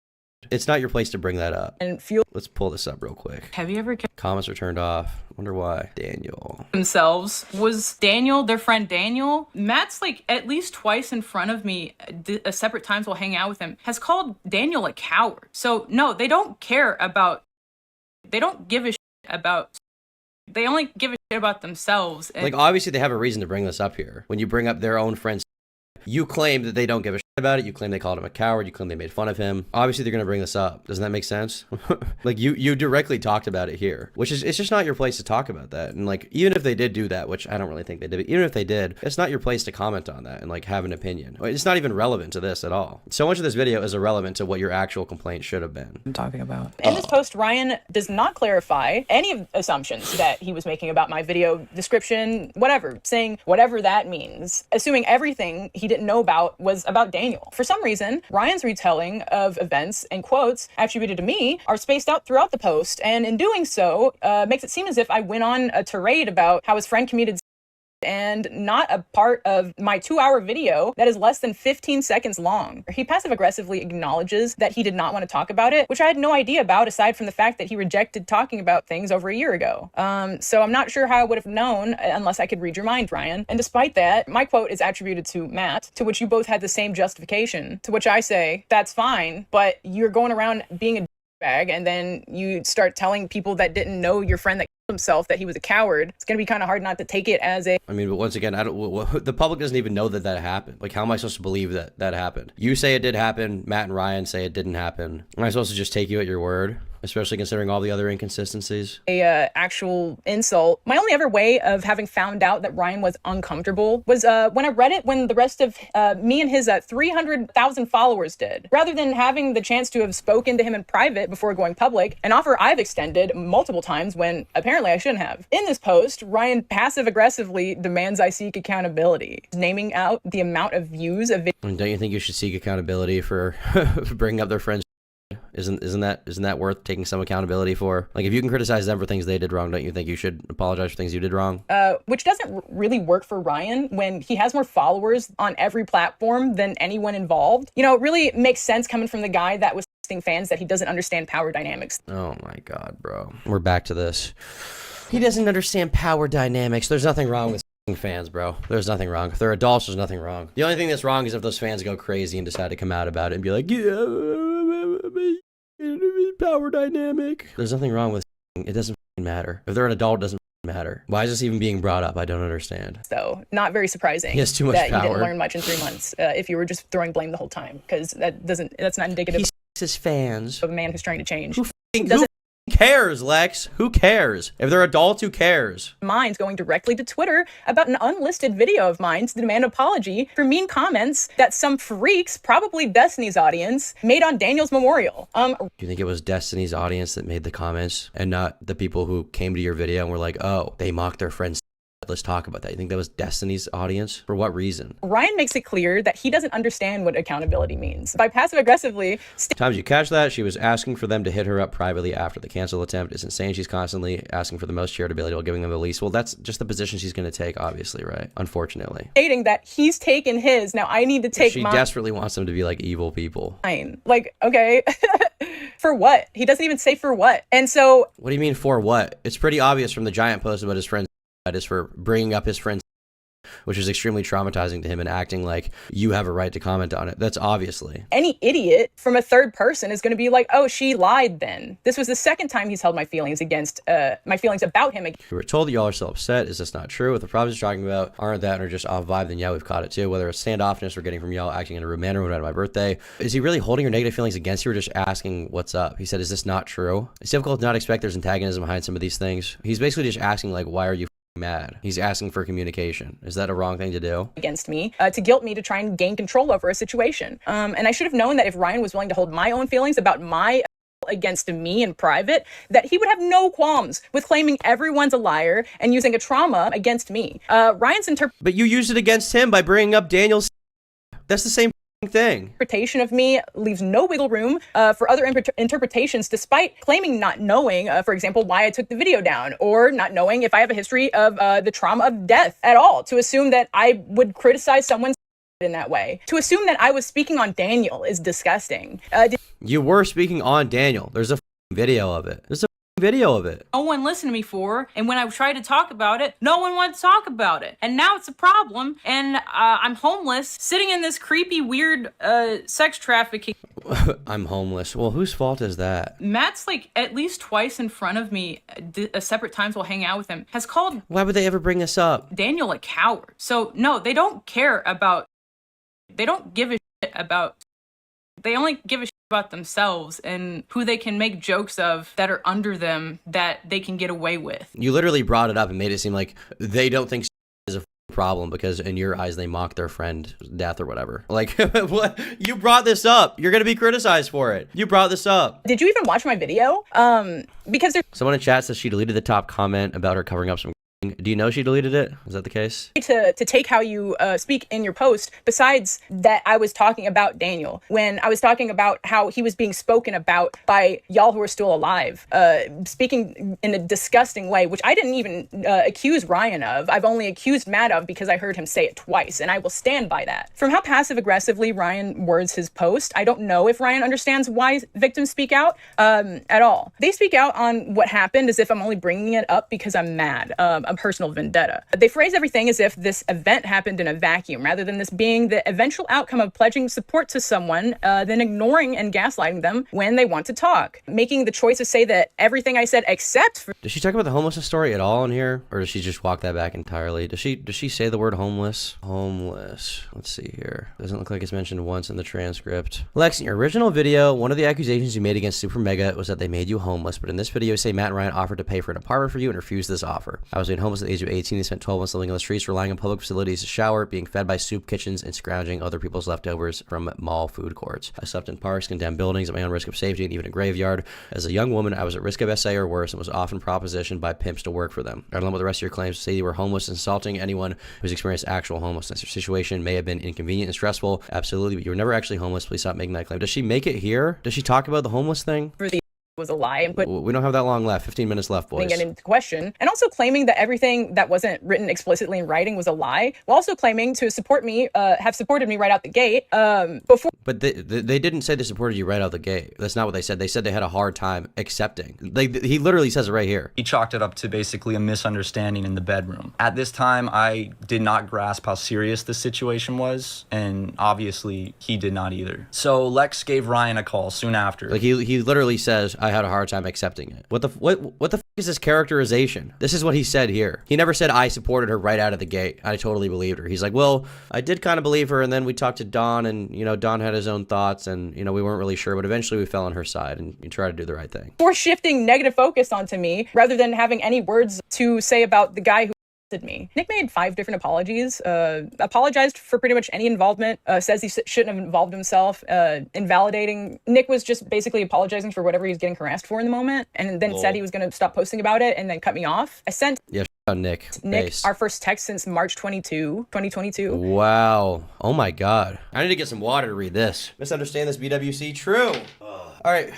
It's not your place to bring that up. And feel Let's pull this up real quick. Have you ever kept Comments are turned off. Wonder why. Daniel. themselves was Daniel, their friend Daniel. Matt's like at least twice in front of me, separate times we'll hang out with him, has called Daniel a coward. So no, they don't care about, they don't give a shit about, they only give a shit about themselves. And Like, obviously they have a reason to bring this up here. When you bring up their own friends, you claim that they don't give a shit about it. You claim they called him a coward. You claim they made fun of him. Obviously, they're going to bring this up. Doesn't that make sense? Like, you directly talked about it here, which is, it's just not your place to talk about that. And like, even if they did do that, which I don't really think they did, but even if they did, it's not your place to comment on that and like have an opinion. It's not even relevant to this at all. So much of this video is irrelevant to what your actual complaint should have been. I'm talking about. In this post, Ryan does not clarify any of the assumptions that he was making about my video description, whatever, saying whatever that means, assuming everything he didn't know about was about Daniel. For some reason, Ryan's retelling of events and quotes attributed to me are spaced out throughout the post, and in doing so, makes it seem as if I went on a tirade about how his friend committed and not a part of my 2-hour video that is less than 15 seconds long. He passive-aggressively acknowledges that he did not want to talk about it, which I had no idea about aside from the fact that he rejected talking about things over a year ago. So I'm not sure how I would have known unless I could read your mind, Ryan. And despite that, my quote is attributed to Matt, to which you both had the same justification, to which I say, that's fine, but you're going around being a bag, and then you start telling people that didn't know your friend that killed himself that he was a coward. It's gonna be kind of hard not to take it as a... I mean, but once again, the public doesn't even know that that happened. Like, how am I supposed to believe that that happened? You say it did happen. Matt and Ryan say it didn't happen. Am I supposed to just take you at your word? Especially considering all the other inconsistencies. Actual insult. My only ever way of having found out that Ryan was uncomfortable was when I read it when the rest of me and his 300,000 followers did. Rather than having the chance to have spoken to him in private before going public, an offer I've extended multiple times when apparently I shouldn't have. In this post, Ryan passive-aggressively demands I seek accountability, naming out the amount of views of And don't you think you should seek accountability for bringing up their friends? Isn't that worth taking some accountability for? Like, if you can criticize them for things they did wrong, don't you think you should apologize for things you did wrong? Which doesn't really work for Ryan when he has more followers on every platform than anyone involved. You know, it really makes sense coming from the guy that was texting fans that he doesn't understand power dynamics. Oh my God, bro. We're back to this. He doesn't understand power dynamics. There's nothing wrong with fans, bro. There's nothing wrong. If they're adults, there's nothing wrong. The only thing that's wrong is if those fans go crazy and decide to come out about it and be like, yeah, power dynamic. There's nothing wrong with it. Doesn't matter. If they're an adult, it doesn't matter. Why is this even being brought up? I don't understand. So not very surprising. He has too much that power. You didn't learn much in 3 months if you were just throwing blame the whole time, because that's not indicative His fans. of a man who's trying to change. Who cares, Lex? Who cares? If they're adults, who cares? Mine's going directly to Twitter about an unlisted video of mine to demand an apology for mean comments that some freaks, probably Destiny's audience, made on Daniel's memorial. Do you think it was Destiny's audience that made the comments and not the people who came to your video and were like, oh, they mocked their friends? Let's talk about that. You think that was Destiny's audience? For what reason? Ryan makes it clear that he doesn't understand what accountability means. By passive-aggressively... Times you catch that, she was asking for them to hit her up privately after the cancel attempt. It's insane. She's constantly asking for the most charitability while giving them the least. Well, that's just the position she's going to take, obviously, right? Unfortunately. Stating that he's taken his, now I need to take mine. She desperately wants them to be like evil people. Like, okay, for what? He doesn't even say for what. And so... What do you mean for what? It's pretty obvious from the giant post about his friends is for bringing up his friends, which is extremely traumatizing to him and acting like you have a right to comment on it. That's obviously. Any idiot from a third person is going to be like, oh, she lied then. This was the second time he's held my feelings against, my feelings about him. We were told that y'all are so upset. Is this not true? If the problems you're talking about aren't that and are just off vibe, then yeah, we've caught it too. Whether it's standoffness we're getting from y'all acting in a rude manner when at my birthday. Is he really holding your negative feelings against you or just asking what's up? He said, is this not true? It's difficult to not expect there's antagonism behind some of these things. He's basically just asking like, why are you mad? He's asking for communication. Is that a wrong thing to do? Against me, to guilt me to try and gain control over a situation. And I should have known that if Ryan was willing to hold my own feelings about my against me in private, that he would have no qualms with claiming everyone's a liar and using a trauma against me. Ryan's But you used it against him by bringing up Daniel's. That's the same thing. Interpretation of me leaves no wiggle room for other interpretations, despite claiming not knowing, for example, why I took the video down, or not knowing if I have a history of the trauma of death at all. To assume that I would criticize someone in that way. To assume that I was speaking on Daniel is disgusting. You were speaking on Daniel. There's a video of it. There's a video of it. No one listened to me for, and when I tried to talk about it, no one wanted to talk about it. And now it's a problem, and I'm homeless, sitting in this creepy, weird, sex trafficking. I'm homeless. Well, whose fault is that? Matt's like at least twice in front of me, separate times we'll hang out with him, has called... Why would they ever bring this up? Daniel a coward. So no, they don't care about... They don't give a about. They only give a shit about themselves and who they can make jokes of that are under them that they can get away with. You literally brought it up and made it seem like they don't think is a problem because in your eyes they mock their friend's death or whatever. Like, what? You brought this up. You're gonna be criticized for it. You brought this up. Did you even watch my video? Because there's Someone in chat says she deleted the top comment about her covering up some. Do you know she deleted it? Is that the case? to take how you speak in your post. Besides that, I was talking about Daniel when I was talking about how he was being spoken about by y'all who are still alive, speaking in a disgusting way, which I didn't even accuse Ryan of. I've only accused Matt of because I heard him say it twice, and I will stand by that. From how passive aggressively Ryan words his post, I don't know if Ryan understands why victims speak out at all. They speak out on what happened as if I'm only bringing it up because I'm mad. A personal vendetta. They phrase everything as if this event happened in a vacuum, rather than this being the eventual outcome of pledging support to someone, then ignoring and gaslighting them when they want to talk. Making the choice to say that everything I said except for... Does she talk about the homelessness story at all in here? Or does she just walk that back entirely? Does she say the word homeless? Homeless. Let's see here. Doesn't look like it's mentioned once in the transcript. Lex, in your original video, one of the accusations you made against SuperMega was that they made you homeless, but in this video, you say Matt and Ryan offered to pay for an apartment for you and refused this offer. I was homeless at the age of 18. They spent 12 months living on the streets, relying on public facilities to shower, being fed by soup kitchens, and scrounging other people's leftovers from mall food courts. I slept in parks, condemned buildings at my own risk of safety, and even a graveyard. As a young woman, I was at risk of SA or worse, and was often propositioned by pimps to work for them. I don't know what the rest of your claims say you were homeless, insulting anyone who's experienced actual homelessness. Your situation may have been inconvenient and stressful, absolutely, but you were never actually homeless. Please stop making that claim. Does she make it here? Does she talk about the homeless thing? was a lie and put We don't have that long left. 15 minutes left, boys. it into question, and also claiming that everything that wasn't written explicitly in writing was a lie, while also claiming to support me, have supported me right out the gate. Before. But they didn't say they supported you right out the gate. That's not what they said. They said they had a hard time accepting. He literally says it right here. He chalked it up to basically a misunderstanding in the bedroom. At this time, I did not grasp how serious this situation was, and obviously he did not either. So Lex gave Ryan a call soon after. Like he literally says, I had a hard time accepting it. What the f is this characterization? This is what he said here. He never said I supported her right out of the gate. I totally believed her. He's like, well, I did kind of believe her, and then we talked to Don, and Don had his own thoughts, and we weren't really sure, but eventually we fell on her side, and you tried to do the right thing. Or shifting negative focus onto me rather than having any words to say about the guy who me. Nick made 5 different apologies, apologized for pretty much any involvement, says he shouldn't have involved himself, invalidating. Nick was just basically apologizing for whatever he was getting harassed for in the moment, and then said he was going to stop posting about it and then cut me off. I sent Nick Base. Our first text since March 2022. Wow. Oh my God. I need to get some water to read this. Misunderstand this, BWC? True. All right.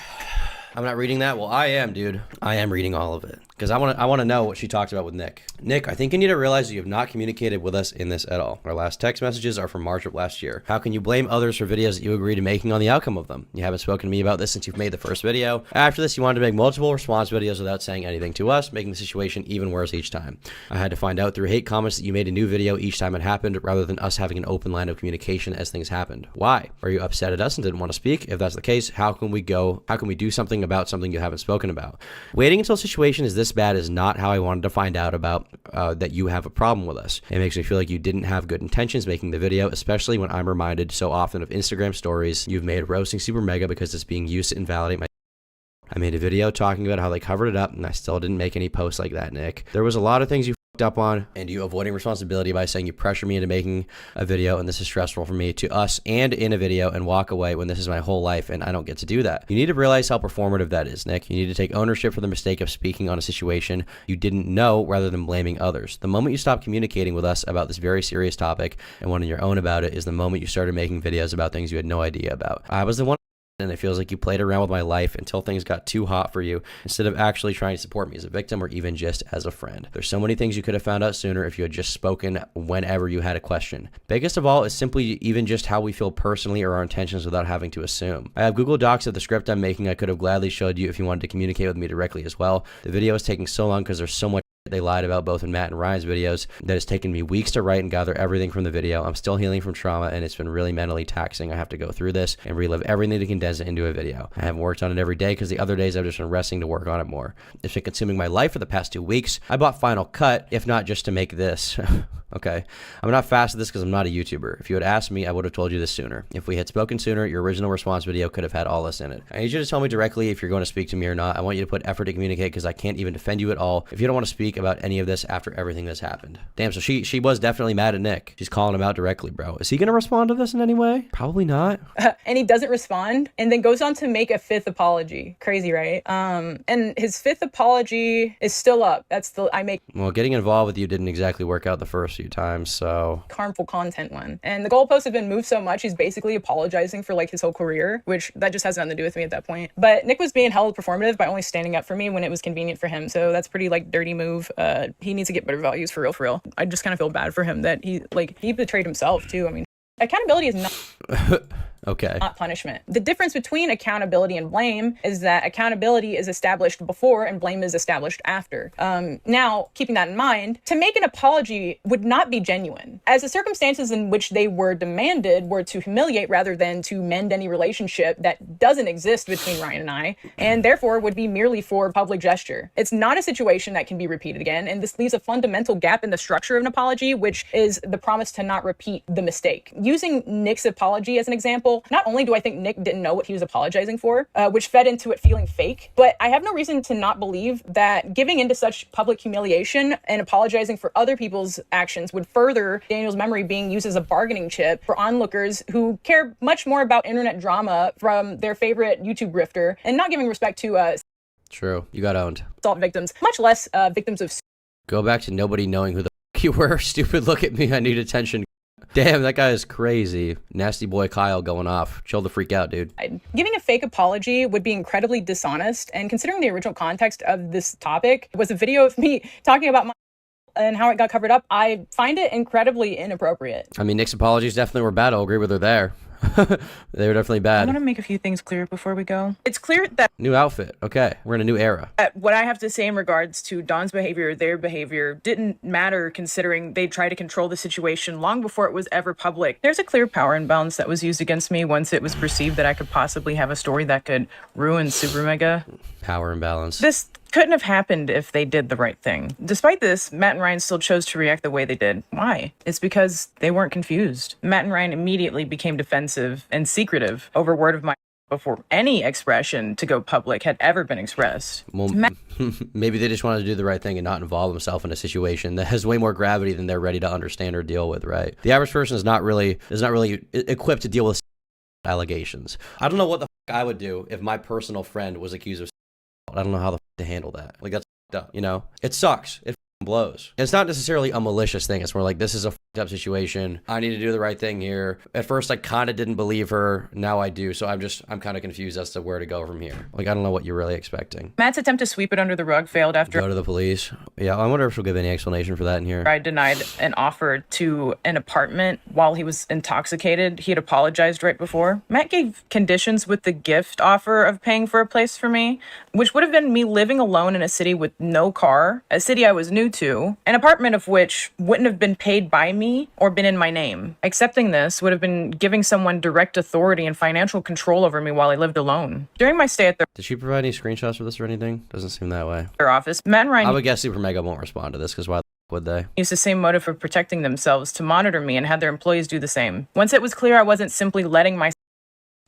I'm not reading that. Well, I am, dude. I am reading all of it because I want to know what she talked about with Nick. Nick, I think you need to realize that you have not communicated with us in this at all. Our last text messages are from March of last year. How can you blame others for videos that you agreed to making on the outcome of them? You haven't spoken to me about this since you've made the first video. After this, you wanted to make multiple response videos without saying anything to us, making the situation even worse each time. I had to find out through hate comments that you made a new video each time it happened rather than us having an open line of communication as things happened. Why? Are you upset at us and didn't want to speak? If that's the case, how can we do something about something you haven't spoken about? Waiting until a situation is this bad is not how I wanted to find out about that you have a problem with us. It makes me feel like you didn't have good intentions making the video, especially when I'm reminded so often of Instagram stories you've made roasting SuperMega because it's being used to invalidate my. I made a video talking about how they covered it up, and I still didn't make any posts like that, Nick. There was a lot of things you fucked up on, and you avoiding responsibility by saying you pressure me into making a video, and this is stressful for me, to us and in a video, and walk away when this is my whole life, and I don't get to do that. You need to realize how performative that is, Nick. You need to take ownership for the mistake of speaking on a situation you didn't know rather than blaming others. The moment you stop communicating with us about this very serious topic and went on your own about it is the moment you started making videos about things you had no idea about. I was the one, and it feels like you played around with my life until things got too hot for you instead of actually trying to support me as a victim or even just as a friend. There's so many things you could have found out sooner if you had just spoken whenever you had a question. Biggest of all is simply even just how we feel personally or our intentions without having to assume. I have Google Docs of the script I'm making. I could have gladly showed you if you wanted to communicate with me directly as well. The video is taking so long because there's so much they lied about both in Matt and Ryan's videos that has taken me weeks to write and gather everything from the video. I'm still healing from trauma, and it's been really mentally taxing. I have to go through this and relive everything to condense it into a video. I haven't worked on it every day because the other days I've just been resting to work on it more. It's been consuming my life for the past 2 weeks. I bought Final Cut, if not just to make this. Okay. I'm not fast at this because I'm not a YouTuber. If you had asked me, I would have told you this sooner. If we had spoken sooner, your original response video could have had all this in it. I need you to tell me directly if you're going to speak to me or not. I want you to put effort to communicate because I can't even defend you at all if you don't want to speak about any of this after everything that's happened. Damn, so she was definitely mad at Nick. She's calling him out directly, bro. Is he going to respond to this in any way? Probably not. And he doesn't respond and then goes on to make a 5th apology. Crazy, right? And his 5th apology is still up. That's the Well, getting involved with you didn't exactly work out the first few times, so harmful content one. And the goalposts have been moved so much, he's basically apologizing for like his whole career, which that just has nothing to do with me at that point. But Nick was being held performative by only standing up for me when it was convenient for him. So that's pretty like dirty move. He needs to get better values for real. I just kind of feel bad for him that he betrayed himself too. I mean, accountability is not okay. Not punishment. The difference between accountability and blame is that accountability is established before and blame is established after. Now, keeping that in mind, to make an apology would not be genuine, as the circumstances in which they were demanded were to humiliate rather than to mend any relationship that doesn't exist between Ryan and I, and therefore would be merely for public gesture. It's not a situation that can be repeated again, and this leaves a fundamental gap in the structure of an apology, which is the promise to not repeat the mistake. Using Nick's apology as an example, not only do I think Nick didn't know what he was apologizing for, which fed into it feeling fake, but I have no reason to not believe that giving into such public humiliation and apologizing for other people's actions would further Daniel's memory being used as a bargaining chip for onlookers who care much more about internet drama from their favorite YouTube grifter and not giving respect to True. You got owned. assault victims, much less victims of Go back to nobody knowing who the f you were. Stupid, look at me. I need attention. Damn, that guy is crazy. Nasty boy Kyle going off. Chill the freak out, dude. Giving a fake apology would be incredibly dishonest, and considering the original context of this topic was a video of me talking about my and how it got covered up, I find it incredibly inappropriate. I mean, Nick's apologies definitely were bad. I'll agree with her there. They were definitely I bad. want to make a few things clear before we go. It's clear that New outfit. Okay, we're in a new era. what I have to say in regards to Don's behavior, their behavior, didn't matter considering they tried to control the situation long before it was ever public. There's a clear power imbalance that was used against me once it was perceived that I could possibly have a story that could ruin SuperMega. Power imbalance. This couldn't have happened if they did the right thing. Despite this, Matt and Ryan still chose to react the way they did. Why? It's because they weren't confused. Matt and Ryan immediately became defensive and secretive over word of mouth before any expression to go public had ever been expressed. Well, maybe they just wanted to do the right thing and not involve themselves in a situation that has way more gravity than they're ready to understand or deal with, right? The average person is not really equipped to deal with allegations. I don't know what the f I would do if my personal friend was accused of. I don't know how the f to handle that. Like, that's f up, you know? It sucks. It blows. It's not necessarily a malicious thing. It's more like, this is a up situation. I need to do the right thing here. At first, I kind of didn't believe her. Now I do. So I'm kind of confused as to where to go from here. Like, I don't know what you're really expecting. Matt's attempt to sweep it under the rug failed after Go to the police. Yeah, I wonder if she'll give any explanation for that in here. I denied an offer to an apartment while he was intoxicated. He had apologized right before. Matt gave conditions with the gift offer of paying for a place for me, which would have been me living alone in a city with no car, a city I was new to, an apartment of which wouldn't have been paid by me or been in my name. Accepting this would have been giving someone direct authority and financial control over me while I lived alone. During my stay at Did she provide any screenshots for this or anything? Doesn't seem that way. their office, Matt and Ryan I would guess SuperMega won't respond to this because why the f would they? used the same motive of protecting themselves to monitor me and had their employees do the same. Once it was clear I wasn't simply letting my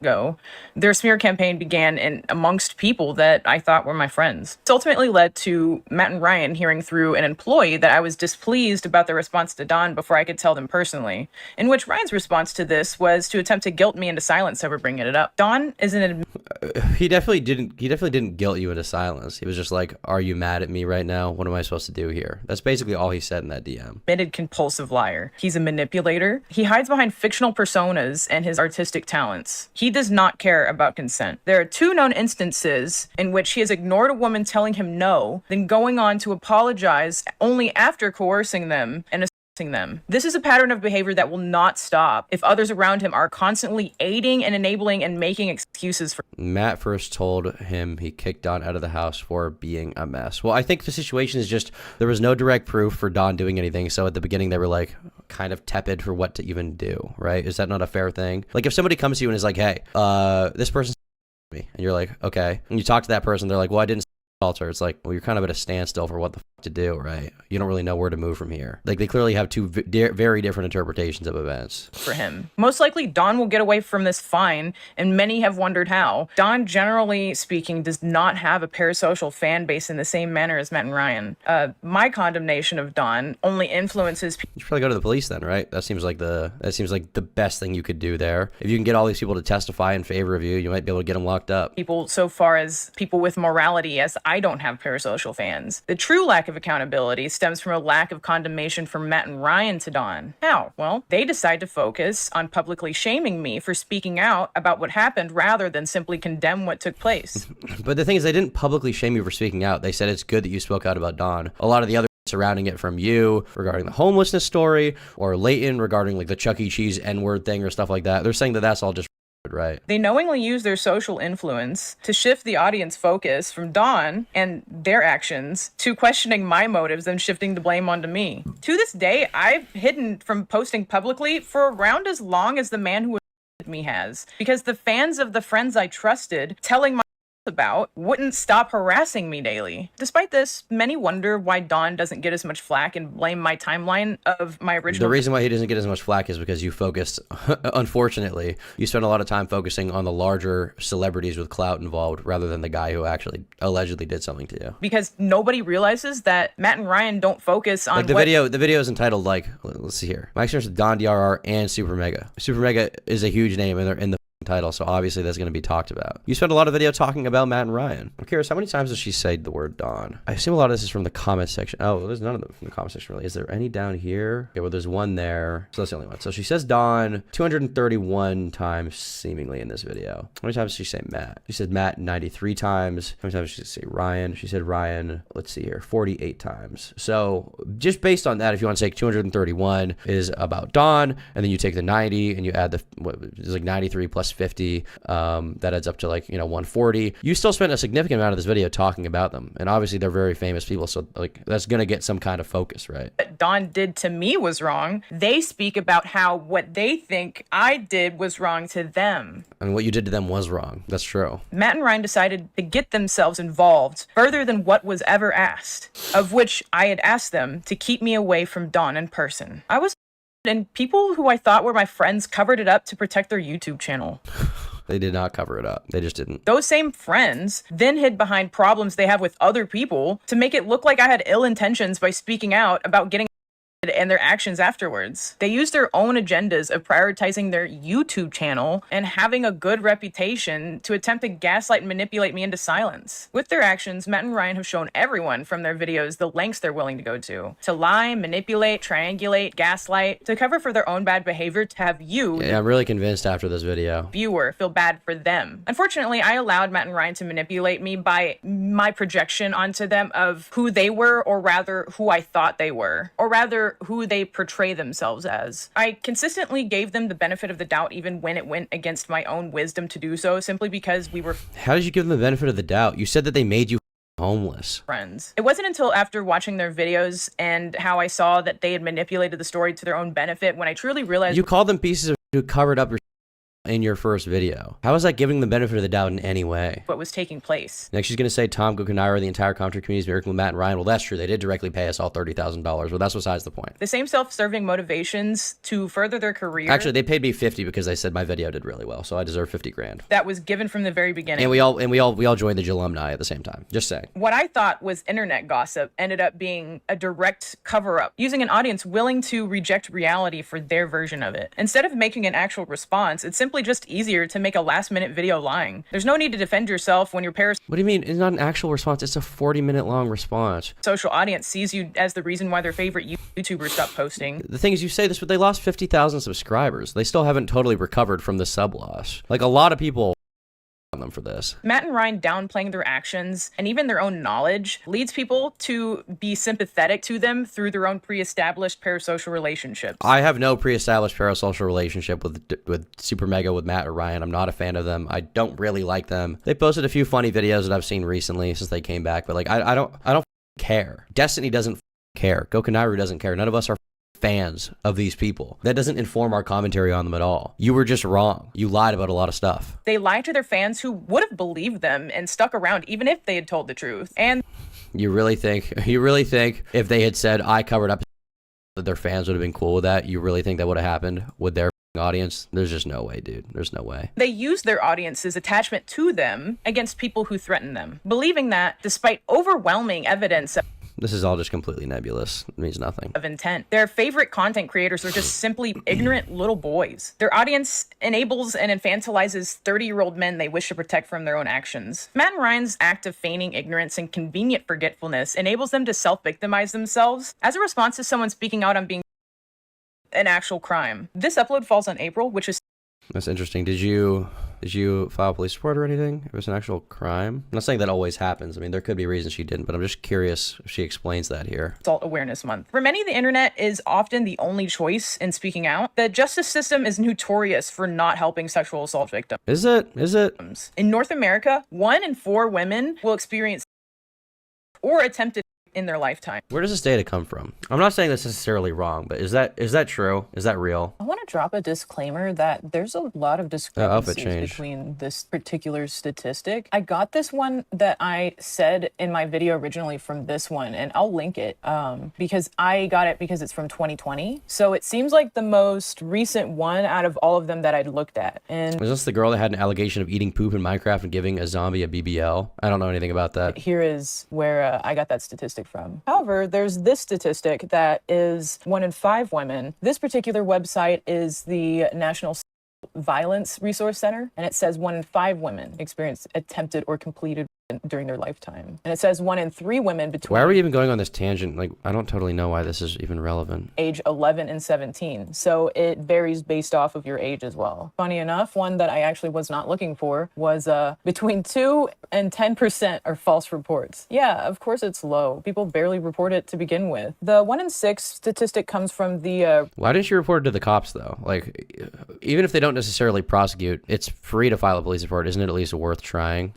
go, their smear campaign began in amongst people that I thought were my friends. This ultimately led to Matt and Ryan hearing through an employee that I was displeased about their response to Don before I could tell them personally, in which Ryan's response to this was to attempt to guilt me into silence over bringing it up. Don is an He definitely didn't guilt you into silence. He was just like, are you mad at me right now? What am I supposed to do here? That's basically all he said in that DM. admitted compulsive liar. He's a manipulator. He hides behind fictional personas and his artistic talents. He does not care about consent. There are 2 known instances in which he has ignored a woman telling him no, then going on to apologize only after coercing them and them. This is a pattern of behavior that will not stop if others around him are constantly aiding and enabling and making excuses for. Matt first told him he kicked Don out of the house for being a mess. Well, I think the situation is just there was no direct proof for Don doing anything, so at the beginning they were like kind of tepid for what to even do, right? Is that not a fair thing? Like if somebody comes to you and is like, hey, this person's me, and you're like, okay, and you talk to that person, they're like, well, I didn't assault her. It's like, well, you're kind of at a standstill for what the to do, right? You don't really know where to move from here. Like they clearly have two very different interpretations of events. For him. Most likely Don will get away from this fine, and many have wondered how. Don, generally speaking, does not have a parasocial fan base in the same manner as Matt and Ryan. My condemnation of Don only influences You should probably go to the police then, right? That seems like the best thing you could do there. If you can get all these people to testify in favor of you, you might be able to get them locked up. people so far as people with morality, as I don't have parasocial fans. The true lack of accountability stems from a lack of condemnation from Matt and Ryan to Don. How? Well, they decide to focus on publicly shaming me for speaking out about what happened rather than simply condemn what took place. But the thing is, they didn't publicly shame you for speaking out. They said it's good that you spoke out about Don. A lot of the other surrounding it from you regarding the homelessness story, or Leighton regarding like the Chuck E. Cheese N-word thing or stuff like that, they're saying that that's all just right. They knowingly use their social influence to shift the audience focus from Don and their actions to questioning my motives and shifting the blame onto me. To this day, I've hidden from posting publicly for around as long as the man who me has, because the fans of the friends I trusted telling my about wouldn't stop harassing me daily. Despite this, many wonder why Don doesn't get as much flack and blame my timeline of my original. The reason why he doesn't get as much flack is because you focused, unfortunately, you spend a lot of time focusing on the larger celebrities with clout involved rather than the guy who actually allegedly did something to you. Because nobody realizes that Matt and Ryan don't focus on like the video is entitled like, let's see here, my experience with Don DRR and SuperMega. SuperMega is a huge name and they're in the title, so obviously that's going to be talked about. You spent a lot of video talking about Matt and Ryan. I'm curious, how many times does she say the word Don? I assume a lot of this is from the comment section. Oh, there's none of them from the comment section really. Is there any down here? Okay, well there's one there, so that's the only one. So she says Don 231 times seemingly in this video. How many times does she say Matt? She said Matt 93 times. How many times did she say Ryan? She said Ryan, let's see here, 48 times. So just based on that, if you want to take 231 is about Don, and then you take the 90 and you add the, what is like 93 plus 50, that adds up to like, 140. You still spent a significant amount of this video talking about them, and obviously they're very famous people, so like that's gonna get some kind of focus, right? What Don did to me was wrong. They speak about how what they think I did was wrong to them. And what you did to them was wrong. That's true. Matt and Ryan decided to get themselves involved further than what was ever asked, of which I had asked them to keep me away from Don in person. I was, and people who I thought were my friends covered it up to protect their YouTube channel. They did not cover it up. They just didn't. Those same friends then hid behind problems they have with other people to make it look like I had ill intentions by speaking out about getting and their actions afterwards. They use their own agendas of prioritizing their YouTube channel and having a good reputation to attempt to gaslight and manipulate me into silence. With their actions, Matt and Ryan have shown everyone from their videos the lengths they're willing to go to lie, manipulate, triangulate, gaslight, to cover for their own bad behavior, to have you, yeah, I'm really convinced after this video, viewer, feel bad for them. Unfortunately, I allowed Matt and Ryan to manipulate me by my projection onto them of who they were, or rather who I thought they were, or rather who they portray themselves as. I consistently gave them the benefit of the doubt even when it went against my own wisdom to do so, simply because we were How did you give them the benefit of the doubt? You said that they made you homeless. Friends. It wasn't until after watching their videos and how I saw that they had manipulated the story to their own benefit when I truly realized You called them pieces of who covered up your in your first video. How is that giving the benefit of the doubt in any way? what was taking place. Next, she's going to say Tom Guckenauer, the entire commentary community is miracle with Matt and Ryan. Well, that's true. They did directly pay us all $30,000, but that's besides the point. The same self-serving motivations to further their career. Actually, they paid me 50 because they said my video did really well, so I deserve 50 grand. That was given from the very beginning. And we all joined the alumni at the same time. Just saying. What I thought was internet gossip ended up being a direct cover-up, using an audience willing to reject reality for their version of it. Instead of making an actual response, it's simply just easier to make a last-minute video lying. There's no need to defend yourself when your What do you mean? It's not an actual response. It's a 40-minute long response. social audience sees you as the reason why their favorite YouTubers stopped posting. The thing is, you say this, but they lost 50,000 subscribers. They still haven't totally recovered from the sub loss. Like, a lot of people on them, for this. Matt and Ryan downplaying their actions and even their own knowledge leads people to be sympathetic to them through their own pre-established parasocial relationships. I have no pre-established parasocial relationship with SuperMega, with Matt or Ryan. I'm not a fan of them. I don't really like them. They posted a few funny videos that I've seen recently since they came back, but like I don't care. Destiny doesn't care. Gokanairu doesn't care. None of us are fans of these people. That doesn't inform our commentary on them at all. You were just wrong. You lied about a lot of stuff. They lied to their fans who would have believed them and stuck around even if they had told the truth. And you really think if they had said I covered up that their fans would have been cool with that? You really think that would have happened with their audience? There's just no way, dude. There's no way. They use their audience's attachment to them against people who threaten them, believing that despite overwhelming evidence This is all just completely nebulous. It means nothing. Of intent. Their favorite content creators are just simply ignorant little boys. Their audience enables and infantilizes 30-year-old men they wish to protect from their own actions. Matt and Ryan's act of feigning ignorance and convenient forgetfulness enables them to self-victimize themselves as a response to someone speaking out on being an actual crime. This upload falls on April, which is... That's interesting. Did you file a police report or anything? It was an actual crime. I'm not saying that always happens. I mean, there could be reasons she didn't, but I'm just curious if she explains that here. Assault Awareness Month. For many, the internet is often the only choice in speaking out. The justice system is notorious for not helping sexual assault victims. Is it? In North America, 1 in 4 women will experience or attempted in their lifetime. Where does this data come from? I'm not saying that's necessarily wrong, but is that true? Is that real? I want to drop a disclaimer that there's a lot of discrepancies between this particular statistic. I got this one that I said in my video originally from this one, and I'll link it because I got it because it's from 2020. So it seems like the most recent one out of all of them that I'd looked at. And was this the girl that had an allegation of eating poop in Minecraft and giving a zombie a BBL? I don't know anything about that. Here is where I got that statistic from. However, there's this statistic that is 1 in 5 women. This particular website is the National Violence Resource Center, and it says 1 in 5 women experience attempted or completed during their lifetime. And it says 1 in 3 women between... Why are we even going on this tangent? Like, I don't totally know why this is even relevant. Age 11 and 17. So it varies based off of your age as well. Funny enough, one that I actually was not looking for was between 2 and 10% are false reports. Yeah, of course it's low. People barely report it to begin with. The 1 in 6 statistic comes from the... Why didn't you report it to the cops, though? Like, even if they don't necessarily prosecute, it's free to file a police report. Isn't it at least worth trying?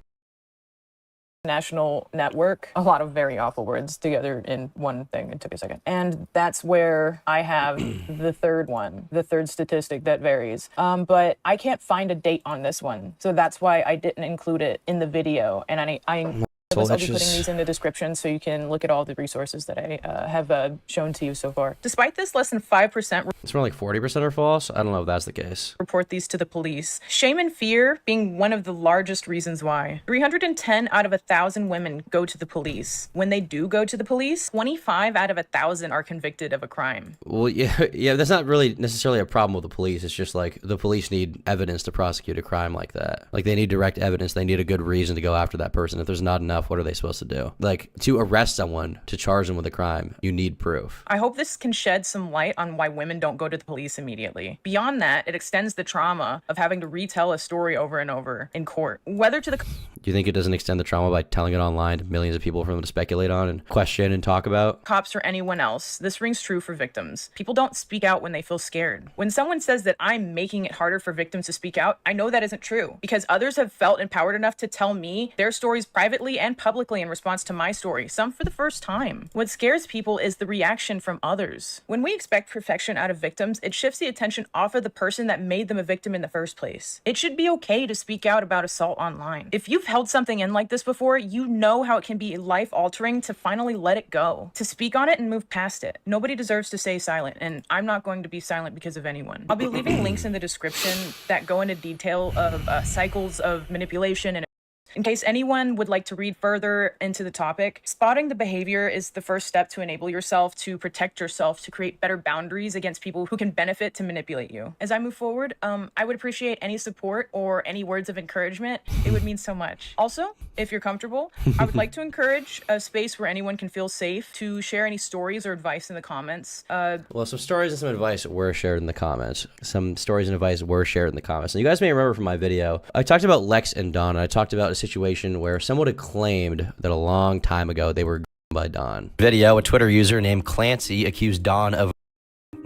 National network. A lot of very awful words together in one thing. It took a second. And that's where I have the third one, the third statistic that varies. But I can't find a date on this one. So that's why I didn't include it in the video. And I'll be putting these in the description so you can look at all the resources that I have shown to you so far. Despite this, less than 5% it's more like 40% are false. I don't know if that's the case. Report these to the police. Shame and fear being one of the largest reasons why. 310 out of 1,000 women go to the police. When they do go to the police, 25 out of 1,000 are convicted of a crime. Well, yeah, that's not really necessarily a problem with the police. It's just like the police need evidence to prosecute a crime like that. Like, they need direct evidence. They need a good reason to go after that person. If there's not enough, what are they supposed to do? Like, to arrest someone, to charge them with a crime, you need proof. I hope this can shed some light on why women don't go to the police immediately. Beyond that, it extends the trauma of having to retell a story over and over in court. Whether to the... Do you think it doesn't extend the trauma by telling it online to millions of people for them to speculate on and question and talk about? Cops or anyone else, this rings true for victims. People don't speak out when they feel scared. When someone says that I'm making it harder for victims to speak out, I know that isn't true, because others have felt empowered enough to tell me their stories privately and publicly in response to my story, some for the first time. What scares people is the reaction from others. When we expect perfection out of victims, it shifts the attention off of the person that made them a victim in the first place. It should be okay to speak out about assault online. If you've held something in like this before, you know how it can be life-altering to finally let it go, to speak on it and move past it. Nobody deserves to stay silent, and I'm not going to be silent because of anyone. I'll be leaving links in the description that go into detail of cycles of manipulation and in case anyone would like to read further into the topic. Spotting the behavior is the first step to enable yourself to protect yourself, to create better boundaries against people who can benefit to manipulate you. As I move forward, I would appreciate any support or any words of encouragement. It would mean so much. Also, If you're comfortable, I would like to encourage a space where anyone can feel safe to share any stories or advice in the comments. Well, some stories and some advice were shared in the comments. Some stories and advice were shared in the comments. And you guys may remember from my video, I talked about Lex and Don, and I talked about a situation where someone had claimed that a long time ago they were by Don. Video, a Twitter user named Clancy accused Don of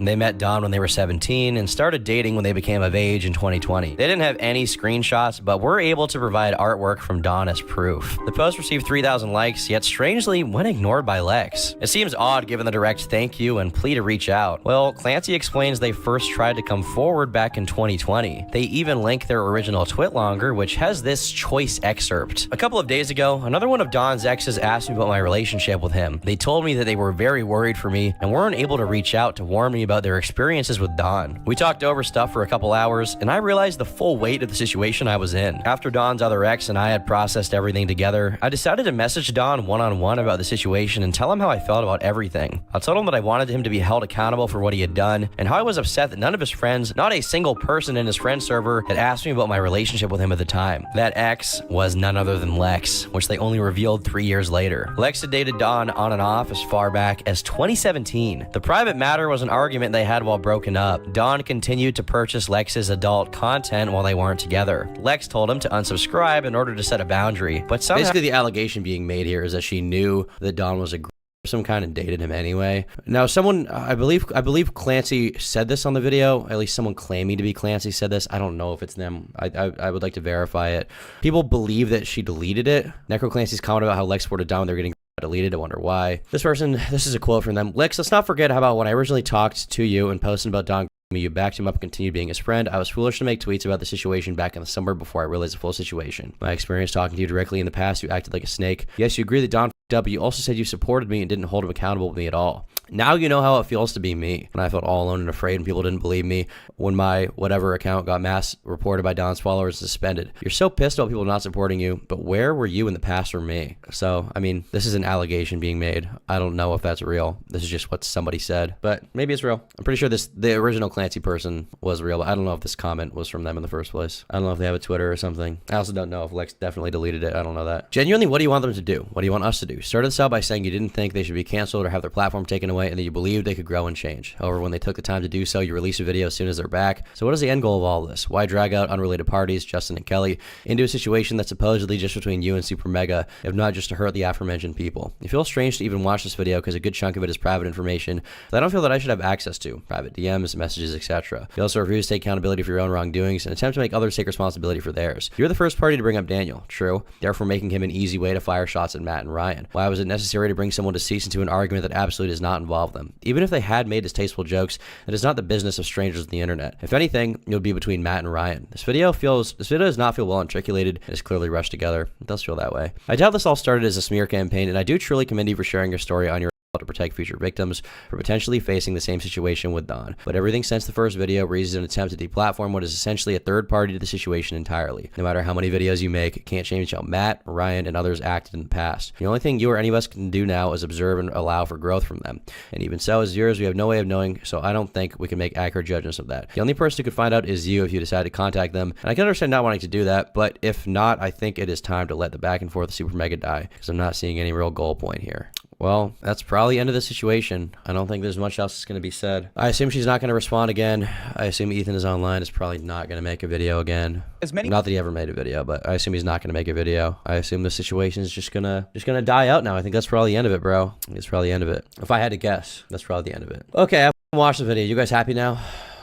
they met Don when they were 17 and started dating when they became of age in 2020. They didn't have any screenshots, but were able to provide artwork from Don as proof. The post received 3,000 likes, yet strangely went ignored by Lex. It seems odd given the direct thank you and plea to reach out. Well, Clancy explains they first tried to come forward back in 2020. They even link their original twitlonger, which has this choice excerpt. A couple of days ago, another one of Don's exes asked me about my relationship with him. They told me that they were very worried for me and weren't able to reach out to warn me about their experiences with Don. We talked over stuff for a couple hours, and I realized the full weight of the situation I was in. After Don's other ex and I had processed everything together, I decided to message Don one-on-one about the situation and tell him how I felt about everything. I told him that I wanted him to be held accountable for what he had done, and how I was upset that none of his friends, not a single person in his friend server, had asked me about my relationship with him at the time. That ex was none other than Lex, which they only revealed 3 years later. Lex had dated Don on and off as far back as 2017. The private matter was an argument they had while broken up. Don continued to purchase Lex's adult content while they weren't together. Lex told him to unsubscribe in order to set a boundary, but somehow basically the allegation being made here is that she knew that Don was a some kind and dated him anyway. Now, someone, I believe Clancy said this on the video. At least someone claiming to be Clancy said this. I don't know if it's them. I would like to verify it. People believe that she deleted it. Necro Clancy's comment about how Lex reported down when they're getting deleted. I wonder why. This is a quote from them. Lex, let's not forget about when I originally talked to you and posted about Don. You backed him up and continued being his friend. I was foolish to make tweets about the situation back in the summer before I realized the full situation. My experience talking to you directly in the past, you acted like a snake. Yes, you agree that Don f***ed up, but you also said you supported me and didn't hold him accountable with me at all. Now you know how it feels to be me. When I felt all alone and afraid and people didn't believe me. When my whatever account got mass reported by Don's followers and suspended. You're so pissed about people not supporting you, but where were you in the past for me? So, I mean, this is an allegation being made. I don't know if that's real. This is just what somebody said, but maybe it's real. I'm pretty sure the original Clancy person was real, but I don't know if this comment was from them in the first place. I don't know if they have a Twitter or something. I also don't know if Lex definitely deleted it. I don't know that. Genuinely, what do you want them to do? What do you want us to do? Started this out by saying you didn't think they should be canceled or have their platform taken away and that you believed they could grow and change. However, when they took the time to do so, you released a video as soon as they're back. So what is the end goal of all this? Why drag out unrelated parties, Justin and Kelly, into a situation that's supposedly just between you and SuperMega, if not just to hurt the aforementioned people? It feels strange to even watch this video because a good chunk of it is private information that I don't feel that I should have access to. Private DMs, messages, etc. You also refuse to take accountability for your own wrongdoings and attempt to make others take responsibility for theirs. You're the first party to bring up Daniel, true, therefore making him an easy way to fire shots at Matt and Ryan. Why was it necessary to bring someone deceased into an argument that absolutely does not involve them? Even if they had made distasteful jokes, it is not the business of strangers on the internet. If anything, it would be between Matt and Ryan. This video does not feel well articulated and is clearly rushed together. It does feel that way. I doubt this all started as a smear campaign, and I do truly commend you for sharing your story on your to protect future victims for potentially facing the same situation with Don. But everything since the first video raises an attempt to deplatform what is essentially a third party to the situation entirely. No matter how many videos you make, it can't change how Matt, Ryan, and others acted in the past. The only thing you or any of us can do now is observe and allow for growth from them. And even so, as viewers, we have no way of knowing, so I don't think we can make accurate judgments of that. The only person who could find out is you if you decide to contact them. And I can understand not wanting to do that, but if not, I think it is time to let the back and forth SuperMega die, because I'm not seeing any real goal point here. Well, that's probably the end of the situation. I don't think there's much else that's going to be said. I assume she's not going to respond again. I assume Ethan is online. Is probably not going to make a video again. Not that he ever made a video, but I assume he's not going to make a video. I assume the situation is just gonna die out now. I think that's probably the end of it, bro. It's probably the end of it. If I had to guess, that's probably the end of it. Okay, I've watched the video. You guys happy now?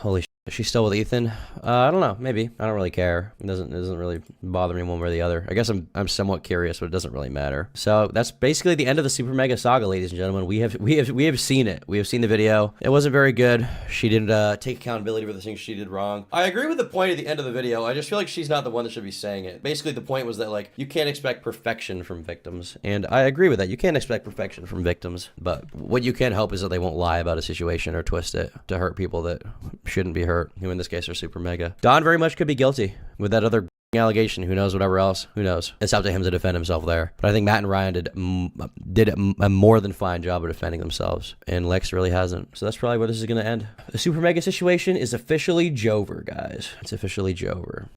Holy shit. Is she still with Ethan? I don't know. Maybe. I don't really care. It doesn't really bother me one way or the other. I guess I'm somewhat curious, but it doesn't really matter. So that's basically the end of the SuperMega saga, ladies and gentlemen. We have seen it. We have seen the video. It wasn't very good. She didn't take accountability for the things she did wrong. I agree with the point at the end of the video. I just feel like she's not the one that should be saying it. Basically, the point was that, like, you can't expect perfection from victims. And I agree with that. You can't expect perfection from victims. But what you can hope is that they won't lie about a situation or twist it to hurt people that shouldn't be hurt. Who in this case are SuperMega. Don very much could be guilty with that other allegation. Who knows? Whatever else. Who knows? It's up to him to defend himself there. But I think Matt and Ryan did a more than fine job of defending themselves. And Lex really hasn't. So that's probably where this is going to end. The SuperMega situation is officially Jover, guys. It's officially Jover.